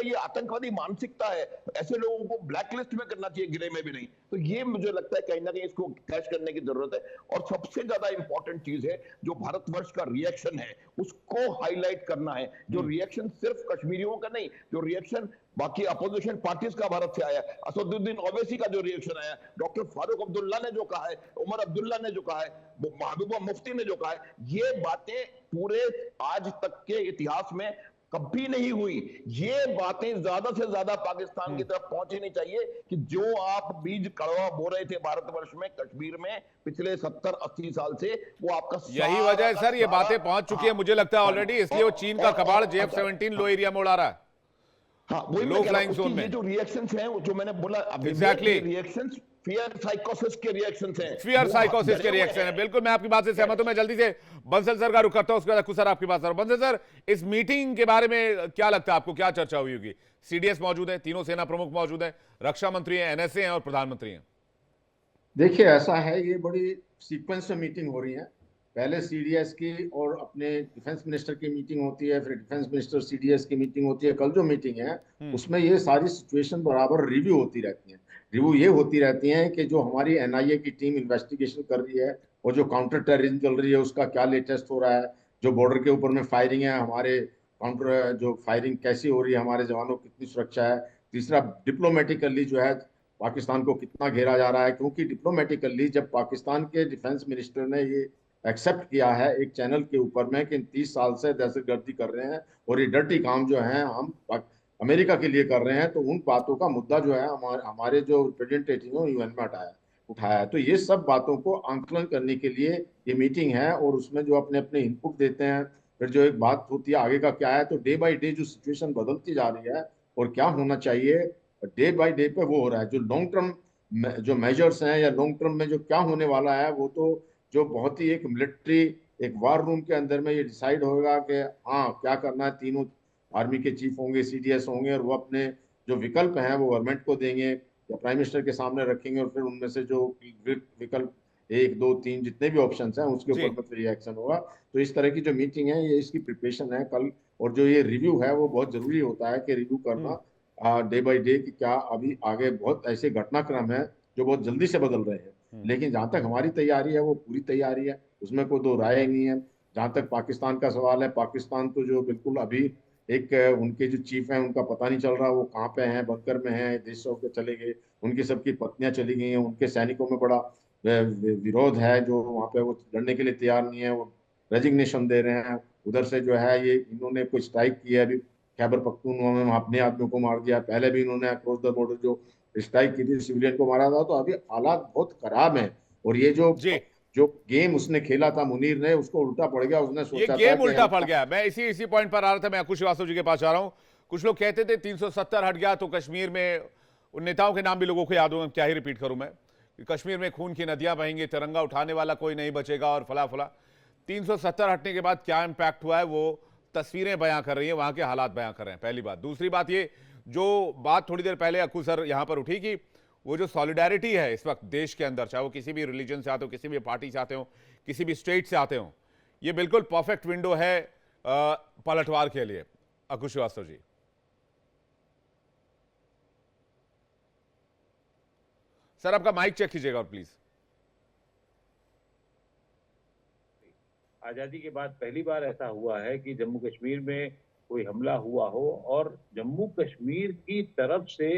ये आतंकवादी मानसिकता है, ऐसे लोगों को ब्लैकलिस्ट में करना चाहिए, गिरे में भी नहीं। तो ये मुझे लगता है कहीं ना कहीं इसको कैच करने की जरूरत है। और सबसे ज्यादा इंपॉर्टेंट चीज है जो भारतवर्ष का रिएक्शन है, उसको हाईलाइट करना है। जो रिएक्शन सिर्फ कश्मीरियों का नहीं, जो रिएक्शन बाकी अपोजिशन पार्टीज का भारत से आया, असदुद्दीन ओवैसी का जो रिएक्शन आया, डॉक्टर फारूक अब्दुल्ला ने जो कहा है, उमर अब्दुल्ला ने जो कहा है, महबूबा मुफ्ती ने जो कहा है, ये बातें पूरे आज तक के इतिहास में कभी नहीं हुई। ये बातें ज्यादा से ज्यादा पाकिस्तान की तरफ पहुंचनी चाहिए कि जो आप बीज कड़वा बो रहे थे भारतवर्ष में, कश्मीर में पिछले 70-80 साल से, वो आपका यही वजह है सर, ये बातें पहुंच चुकी है मुझे लगता है ऑलरेडी, इसलिए वो चीन का कबाड़ JF-17 लो एरिया में उड़ा रहा है। हाँ, वही लो फ्लाइंग जोन में। ये जो रिएक्शंस हैं, जो मैंने बोला, एग्जैक्टली रिएक्शंस फियर साइकोसिस के रिएक्शंस हैं, फियर साइकोसिस के रिएक्शन है। बिल्कुल, मैं आपकी बात से सहमत हूं। मैं जल्दी से बंसल सर का रुख करता हूं, उसके बाद अक्कू सर आपकी बात। बंसल सर, इस मीटिंग के बारे में क्या लगता है आपको, क्या चर्चा हुई होगी? सीडीएस मौजूद है, तीनों सेना प्रमुख मौजूद है, रक्षा मंत्री हैं, NSA हैं और प्रधानमंत्री हैं। देखिए ऐसा है, ये बड़ी सीक्वेंस में मीटिंग हो रही है। पहले सीडीएस की और अपने डिफेंस मिनिस्टर की मीटिंग होती है, फिर डिफेंस मिनिस्टर सीडीएस की मीटिंग होती है। कल जो मीटिंग है उसमें ये सारी सिचुएशन बराबर रिव्यू होती रहती है। रिव्यू ये होती रहती है कि जो हमारी NIA की टीम इन्वेस्टिगेशन कर रही है और जो काउंटर टेररिज्म चल रही है उसका क्या लेटेस्ट हो रहा है, जो बॉर्डर के ऊपर में फायरिंग है, हमारे काउंटर जो फायरिंग कैसी हो रही है, हमारे जवानों की कितनी सुरक्षा है। तीसरा, डिप्लोमेटिकली जो है पाकिस्तान को कितना घेरा जा रहा है, क्योंकि डिप्लोमेटिकली जब पाकिस्तान के डिफेंस मिनिस्टर ने ये एक्सेप्ट किया है एक चैनल के ऊपर में कि 30 साल से दहशतगर्दी कर रहे हैं और ये डर्टी काम जो है हम अमेरिका के लिए कर रहे हैं, तो उन बातों का मुद्दा जो है हमारे जो रिप्रेजेंटेटिव है यूएन में उठाया है। तो ये सब बातों को आंकलन करने के लिए ये मीटिंग है और उसमें जो अपने अपने इनपुट देते हैं, फिर जो एक बात होती है आगे का क्या है, तो डे बाय डे जो सिचुएशन बदलती जा रही है और क्या होना चाहिए डे बाय डे पे वो हो रहा है। जो लॉन्ग टर्म जो मेजर्स हैं या लॉन्ग टर्म में जो क्या होने वाला है, वो तो जो बहुत ही एक मिलिट्री एक वार रूम के अंदर में ये डिसाइड होगा कि हाँ क्या करना है। तीनों आर्मी के चीफ होंगे, सीडीएस होंगे और वो अपने जो विकल्प हैं वो गवर्नमेंट को देंगे या प्राइम मिनिस्टर के सामने रखेंगे और फिर उनमें से जो विकल्प 1 2 3 जितने भी ऑप्शंस हैं उसके ऊपर में फिर ये एक्शन होगा। तो इस तरह की जो मीटिंग है ये इसकी प्रिपरेशन है कल, और जो ये रिव्यू है वो बहुत जरूरी होता है कि रिव्यू करना डे बाय डे कि क्या अभी आगे बहुत ऐसे घटनाक्रम है जो बहुत जल्दी से बदल रहे हैं। लेकिन जहां तक हमारी तैयारी है वो पूरी तैयारी है, उसमें कोई दो राय नहीं है। जहां तक पाकिस्तान का सवाल है, पाकिस्तान तो जो बिल्कुल अभी एक उनके जो चीफ हैं उनका पता नहीं चल रहा वो कहाँ पे हैं, बंकर में हैं, देश छोड़ के चले गए, उनकी सबकी पत्नियां चली गई हैं, उनके सैनिकों में बड़ा विरोध है जो वहाँ पे वो लड़ने के लिए तैयार नहीं है, वो रेजिग्नेशन दे रहे हैं। उधर से जो है ये इन्होंने कोई स्ट्राइक की है अभी खैबर पख्तूनख्वा में, अपने आदमियों को मार दिया। पहले भी इन्होंने अक्रॉस द बॉर्डर जो स्ट्राइक की थी सिविलियन को मारा था। तो अभी हालात बहुत खराब हैं और ये जो गेम उसने खेला था मुनीर ने उसको उल्टा पड़ गया। उसने सोचा ये गेम उल्टा पड़ गया। मैं इसी पॉइंट पर आ रहा था। मैं अकुश श्रीवास्तव जी के पास आ रहा हूं। कुछ लोग कहते थे 370 हट गया तो कश्मीर में, उन नेताओं के नाम भी लोगों को याद होगा, क्या ही रिपीट करूं मैं, कि कश्मीर में खून की नदियां बहेंगी, तिरंगा उठाने वाला कोई नहीं बचेगा और फला फला। 370 हटने के बाद क्या इंपैक्ट हुआ है वो तस्वीरें बयां कर रही है, वहां के हालात बयां कर रहे हैं, पहली बात। दूसरी बात ये जो बात थोड़ी देर पहले अक्कू सर यहां पर उठी कि वो जो सॉलिडारिटी है इस वक्त देश के अंदर, चाहे वो किसी भी रिलीजन से आते हो, किसी भी पार्टी से आते हो, किसी भी स्टेट से आते हो, ये बिल्कुल परफेक्ट विंडो है पलटवार के लिए। अक्कू श्रीवास्तव जी, सर आपका माइक चेक कीजिएगा और प्लीज। आजादी के बाद पहली बार ऐसा हुआ है कि जम्मू कश्मीर में कोई हमला हुआ हो और जम्मू कश्मीर की तरफ से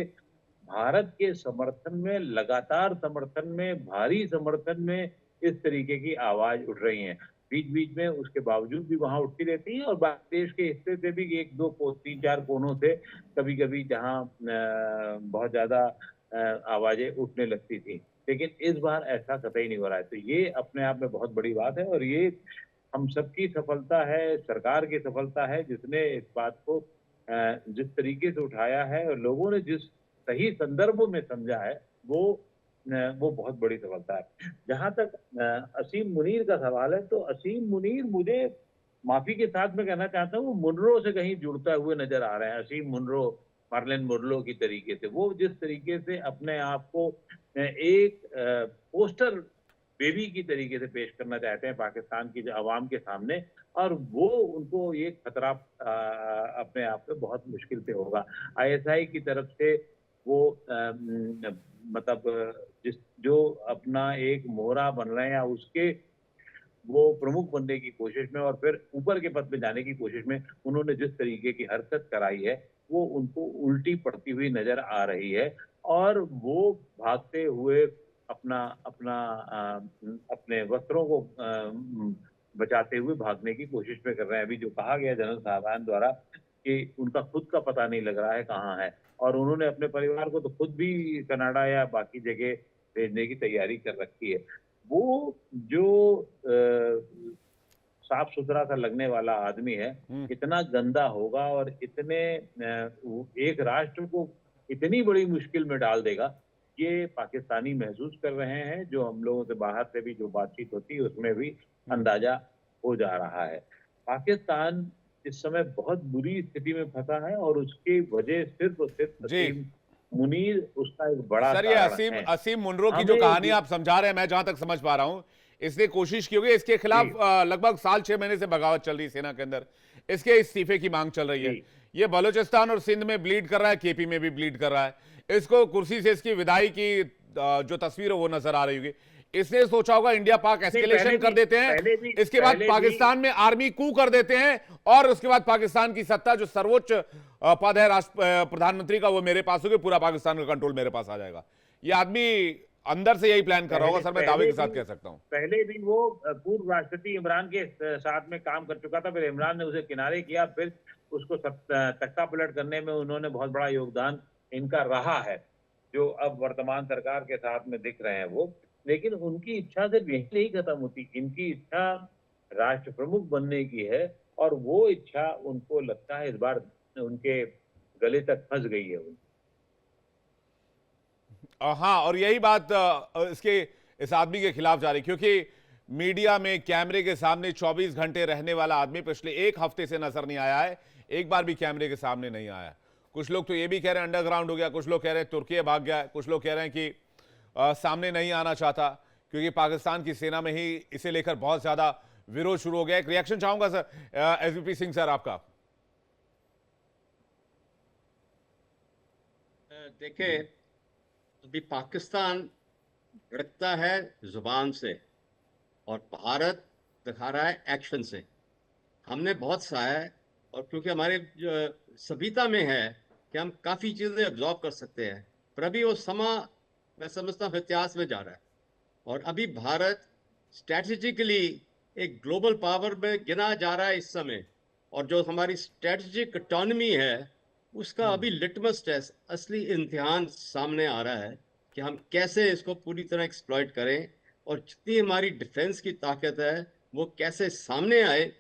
भारत के समर्थन में, लगातार समर्थन में, भारी समर्थन में इस तरीके की आवाज उठ रही है। बीच बीच में उसके बावजूद भी वहां उठती रहती है और देश के हिस्से से भी 1 2 3 4 कोनों से कभी कभी जहां बहुत ज्यादा आवाजें उठने लगती थी, लेकिन इस बार ऐसा कतई नहीं हो रहा है। तो ये अपने आप में बहुत बड़ी बात है और ये हम सबकी सफलता है, सरकार की सफलता है जिसने इस बात को जिस तरीके से उठाया है और लोगों ने जिस सही संदर्भों में समझा है वो बहुत बड़ी सफलता है। जहां तक असीम मुनीर का सवाल है, तो असीम मुनीर मुझे माफी के साथ में कहना चाहता हूँ, मुनरो से कहीं जुड़ता हुए नजर आ रहे हैं। असीम मुनरो, मार्लिन मुरलो की तरीके से, वो जिस तरीके से अपने आप को एक पोस्टर बेबी की तरीके से पेश करना चाहते हैं पाकिस्तान की आवाम के सामने, और वो उनको ये खतरा अपने आप में बहुत मुश्किल से होगा। आईएसआई की तरफ से वो मतलब जो अपना एक मोहरा बन रहे हैं उसके वो प्रमुख बनने की कोशिश में और फिर ऊपर के पद पे जाने की कोशिश में उन्होंने जिस तरीके की हरकत कराई है वो उनको उल्टी पड़ती हुई नजर आ रही है और वो भागते हुए अपने वस्त्रों को बचाते हुए भागने की कोशिश में कर रहे हैं। अभी जो कहा गया जनरल साहबान द्वारा कि उनका खुद का पता नहीं लग रहा है कहाँ है, और उन्होंने अपने परिवार को तो खुद भी कनाडा या बाकी जगह भेजने की तैयारी कर रखी है। वो जो साफ सुथरा सा लगने वाला आदमी है इतना गंदा होगा और इतने एक राष्ट्र को इतनी बड़ी मुश्किल में डाल देगा, ये पाकिस्तानी महसूस कर रहे हैं। जो हम लोगों से बाहर से भी जो बातचीत होती है उसमें भी अंदाजा हो जा रहा है। पाकिस्तान इस समय बहुत बुरी स्थिति में फंसा है और उसकी वजह सिर्फ और सिर्फ असीम मुनीर उसका एक बड़ा सर, ये असीम मुनरो की जो कहानी आप समझा रहे हैं, मैं जहां तक समझ पा रहा हूं, इसने कोशिश की होगी, इसके खिलाफ लगभग 6 महीने से बगावत चल रही है सेना के अंदर, इसके इस्तीफे की मांग चल रही है। ये बलूचिस्तान और सिंध में ब्लीड कर रहा है, केपी में भी ब्लीड कर रहा है। इसको कुर्सी से इसकी विदाई की जो तस्वीर है वो नजर आ रही होगी। इसने सोचा होगा इंडिया पाक एस्केलेशन कर देते हैं, इसके बाद पाकिस्तान में आर्मी कू कर देते हैं और उसके बाद पाकिस्तान की सत्ता जो सर्वोच्च पद है प्रधानमंत्री का वो मेरे पास होगी, पूरा पाकिस्तान का कंट्रोल मेरे पास आ जाएगा। ये आदमी अंदर से यही प्लान कर रहा होगा सर, मैं दावे के साथ कह सकता हूँ। पहले भी वो पूर्व राष्ट्रपति इमरान के साथ में काम कर चुका था, फिर इमरान ने उसे किनारे किया, फिर उसको तख्ता पलट करने में उन्होंने बहुत बड़ा योगदान इनका रहा है, जो अब वर्तमान सरकार के साथ में दिख रहे हैं वो। लेकिन उनकी इच्छा सिर्फ यही नहीं खत्म होती, इनकी इच्छा राष्ट्र प्रमुख बनने की है, और वो इच्छा उनको लगता है इस बार उनके गले तक फंस गई है। हाँ, और यही बात इस आदमी के खिलाफ जा रही, क्योंकि मीडिया में कैमरे के सामने 24 घंटे रहने वाला आदमी पिछले एक हफ्ते से नजर नहीं आया है, एक बार भी कैमरे के सामने नहीं आया है। कुछ लोग तो ये भी कह रहे हैं अंडरग्राउंड हो गया, कुछ लोग कह रहे हैं तुर्की भाग गया है, कुछ लोग कह रहे हैं कि सामने नहीं आना चाहता क्योंकि पाकिस्तान की सेना में ही इसे लेकर बहुत ज्यादा विरोध शुरू हो गया। एक रिएक्शन चाहूंगा सर, एसवीपी सिंह सर आपका। देखिए, अभी पाकिस्तान भड़कता है जुबान से और भारत दिखा रहा है एक्शन से। हमने बहुत सहा है, और क्योंकि हमारे सभ्यता में है कि हम काफ़ी चीज़ें ऑब्जॉर्व कर सकते हैं, पर अभी वो समा मैं समझता हूँ इतिहास में जा रहा है, और अभी भारत स्ट्रैटेजिकली एक ग्लोबल पावर में गिना जा रहा है इस समय, और जो हमारी स्ट्रैटेजिक ऑटोनॉमी है उसका अभी लिटमस टेस्ट, असली इम्तिहान सामने आ रहा है कि हम कैसे इसको पूरी तरह एक्सप्लॉइट करें, और जितनी हमारी डिफेंस की ताकत है वो कैसे सामने आए।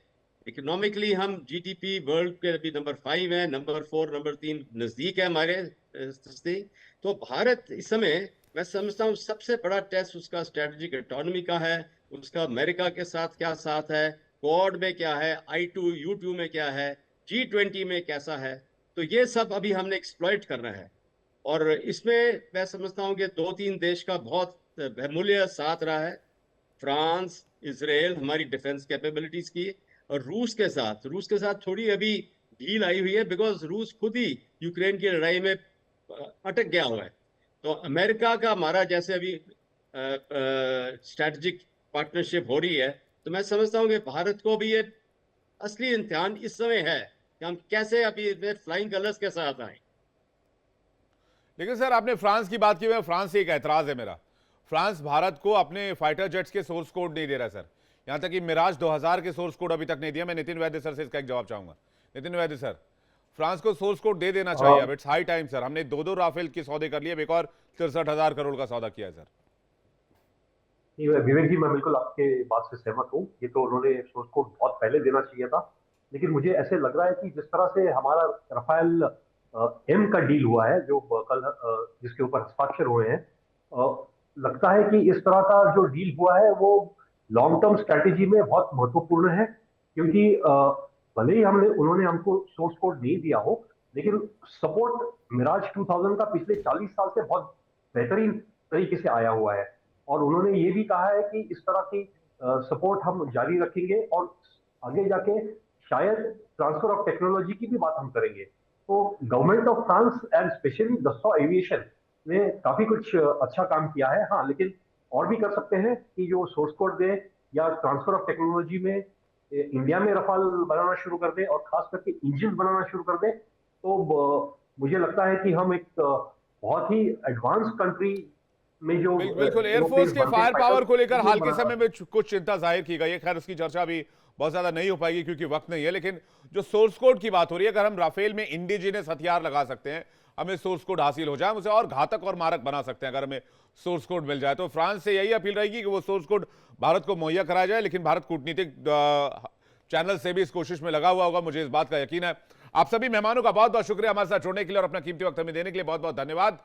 इकोनॉमिकली हम जीडीपी वर्ल्ड के अभी नंबर 5 है, नंबर 4 नंबर 3 नज़दीक है हमारे नज़दीक। तो भारत इस समय मैं समझता हूँ सबसे बड़ा टेस्ट उसका स्ट्रेटजिक ऑटोनॉमी का है, उसका अमेरिका के साथ क्या साथ है, क्वाड में क्या है, I2U2 में क्या है, G20 में कैसा है। तो ये सब अभी हमने एक्सप्लॉइट करना है, और इसमें मैं समझता हूँ कि 2-3 देश का बहुत बहुमूल्य साथ रहा है, फ्रांस, इजराइल हमारी डिफेंस कैपेबिलिटीज की, और रूस के साथ थोड़ी अभी ढील आई हुई है, बिकॉज रूस खुद ही यूक्रेन की लड़ाई में अटक गया हुआ है। तो अमेरिका का हमारा जैसे अभी स्ट्रैटेजिक पार्टनरशिप हो रही है, तो मैं समझता हूँ कि भारत को भी ये असली इम्तिहान इस समय है कि हम कैसे अभी फ्लाइंग कलर्स के साथ आए। लेकिन सर आपने फ्रांस की बात की, है फ्रांस से एक ऐतराज है मेरा। फ्रांस भारत को अपने फाइटर जेट्स के सोर्स कोड नहीं दे रहा सर, यहां तक कि मिराज 2000 के सोर्स कोड अभी तक नहीं दिया। मैं नितिन वैद्य सर से इसका एक जवाब चाहूंगा। नितिन वैद्य सर, फ्रांस को सोर्स कोड दे देना चाहिए, अब इट्स हाई टाइम सर। हमने 2 राफेल के सौदे कर लिए, एक और 63,000 करोड़ का सौदा किया है सर। विवेक जी, मैं बिल्कुल आपके बात से सहमत हूँ। ये तो उन्होंने सोर्स कोड बहुत पहले देना चाहिए था, लेकिन मुझे ऐसे लग रहा है कि जिस तरह से हमारा राफेल एम का डील हुआ है, जो कल जिसके ऊपर हस्ताक्षर हुए हैं, लगता है कि इस तरह का जो डील हुआ है वो लॉन्ग टर्म स्ट्रैटेजी में बहुत महत्वपूर्ण है, क्योंकि भले ही उन्होंने हमको सोर्स कोड नहीं दिया हो, लेकिन सपोर्ट मिराज 2000 का पिछले 40 साल से बहुत बेहतरीन तरीके से आया हुआ है, और उन्होंने ये भी कहा है कि इस तरह की सपोर्ट हम जारी रखेंगे, और आगे जाके शायद ट्रांसफर ऑफ टेक्नोलॉजी की भी बात हम करेंगे। तो government of France and specially Dassault Aviation ने काफी कुछ अच्छा काम किया है। हाँ, लेकिन और भी कर सकते हैं कि जो सोर्स कोड दे या ट्रांसफर ऑफ टेक्नोलॉजी में इंडिया में रफाल बनाना शुरू कर दे, और खास करके इंजन बनाना शुरू कर दे, तो मुझे लगता है कि हम एक बहुत ही एडवांस कंट्री में जो बिल्कुल एयरफोर्स के फायर पावर को लेकर हाल के समय में कुछ चिंता जाहिर की गई है। खैर उसकी चर्चा भी बहुत ज्यादा नहीं हो पाएगी क्योंकि वक्त नहीं है, लेकिन जो सोर्स कोड की बात हो रही है, अगर हम राफेल में इंडिजिनस हथियार लगा सकते हैं, हमें सोर्स कोड हासिल हो जाए, उसे और घातक और मारक बना सकते हैं अगर हमें सोर्स कोड मिल जाए। तो फ्रांस से यही अपील रहेगी कि वो सोर्स कोड भारत को मुहैया कराया जाए, लेकिन भारत कूटनीतिक चैनल से भी इस कोशिश में लगा हुआ होगा, मुझे इस बात का यकीन है। आप सभी मेहमानों का बहुत बहुत शुक्रिया हमारे साथ जुड़ने के लिए और अपना कीमती वक्त हमें देने के लिए बहुत बहुत धन्यवाद।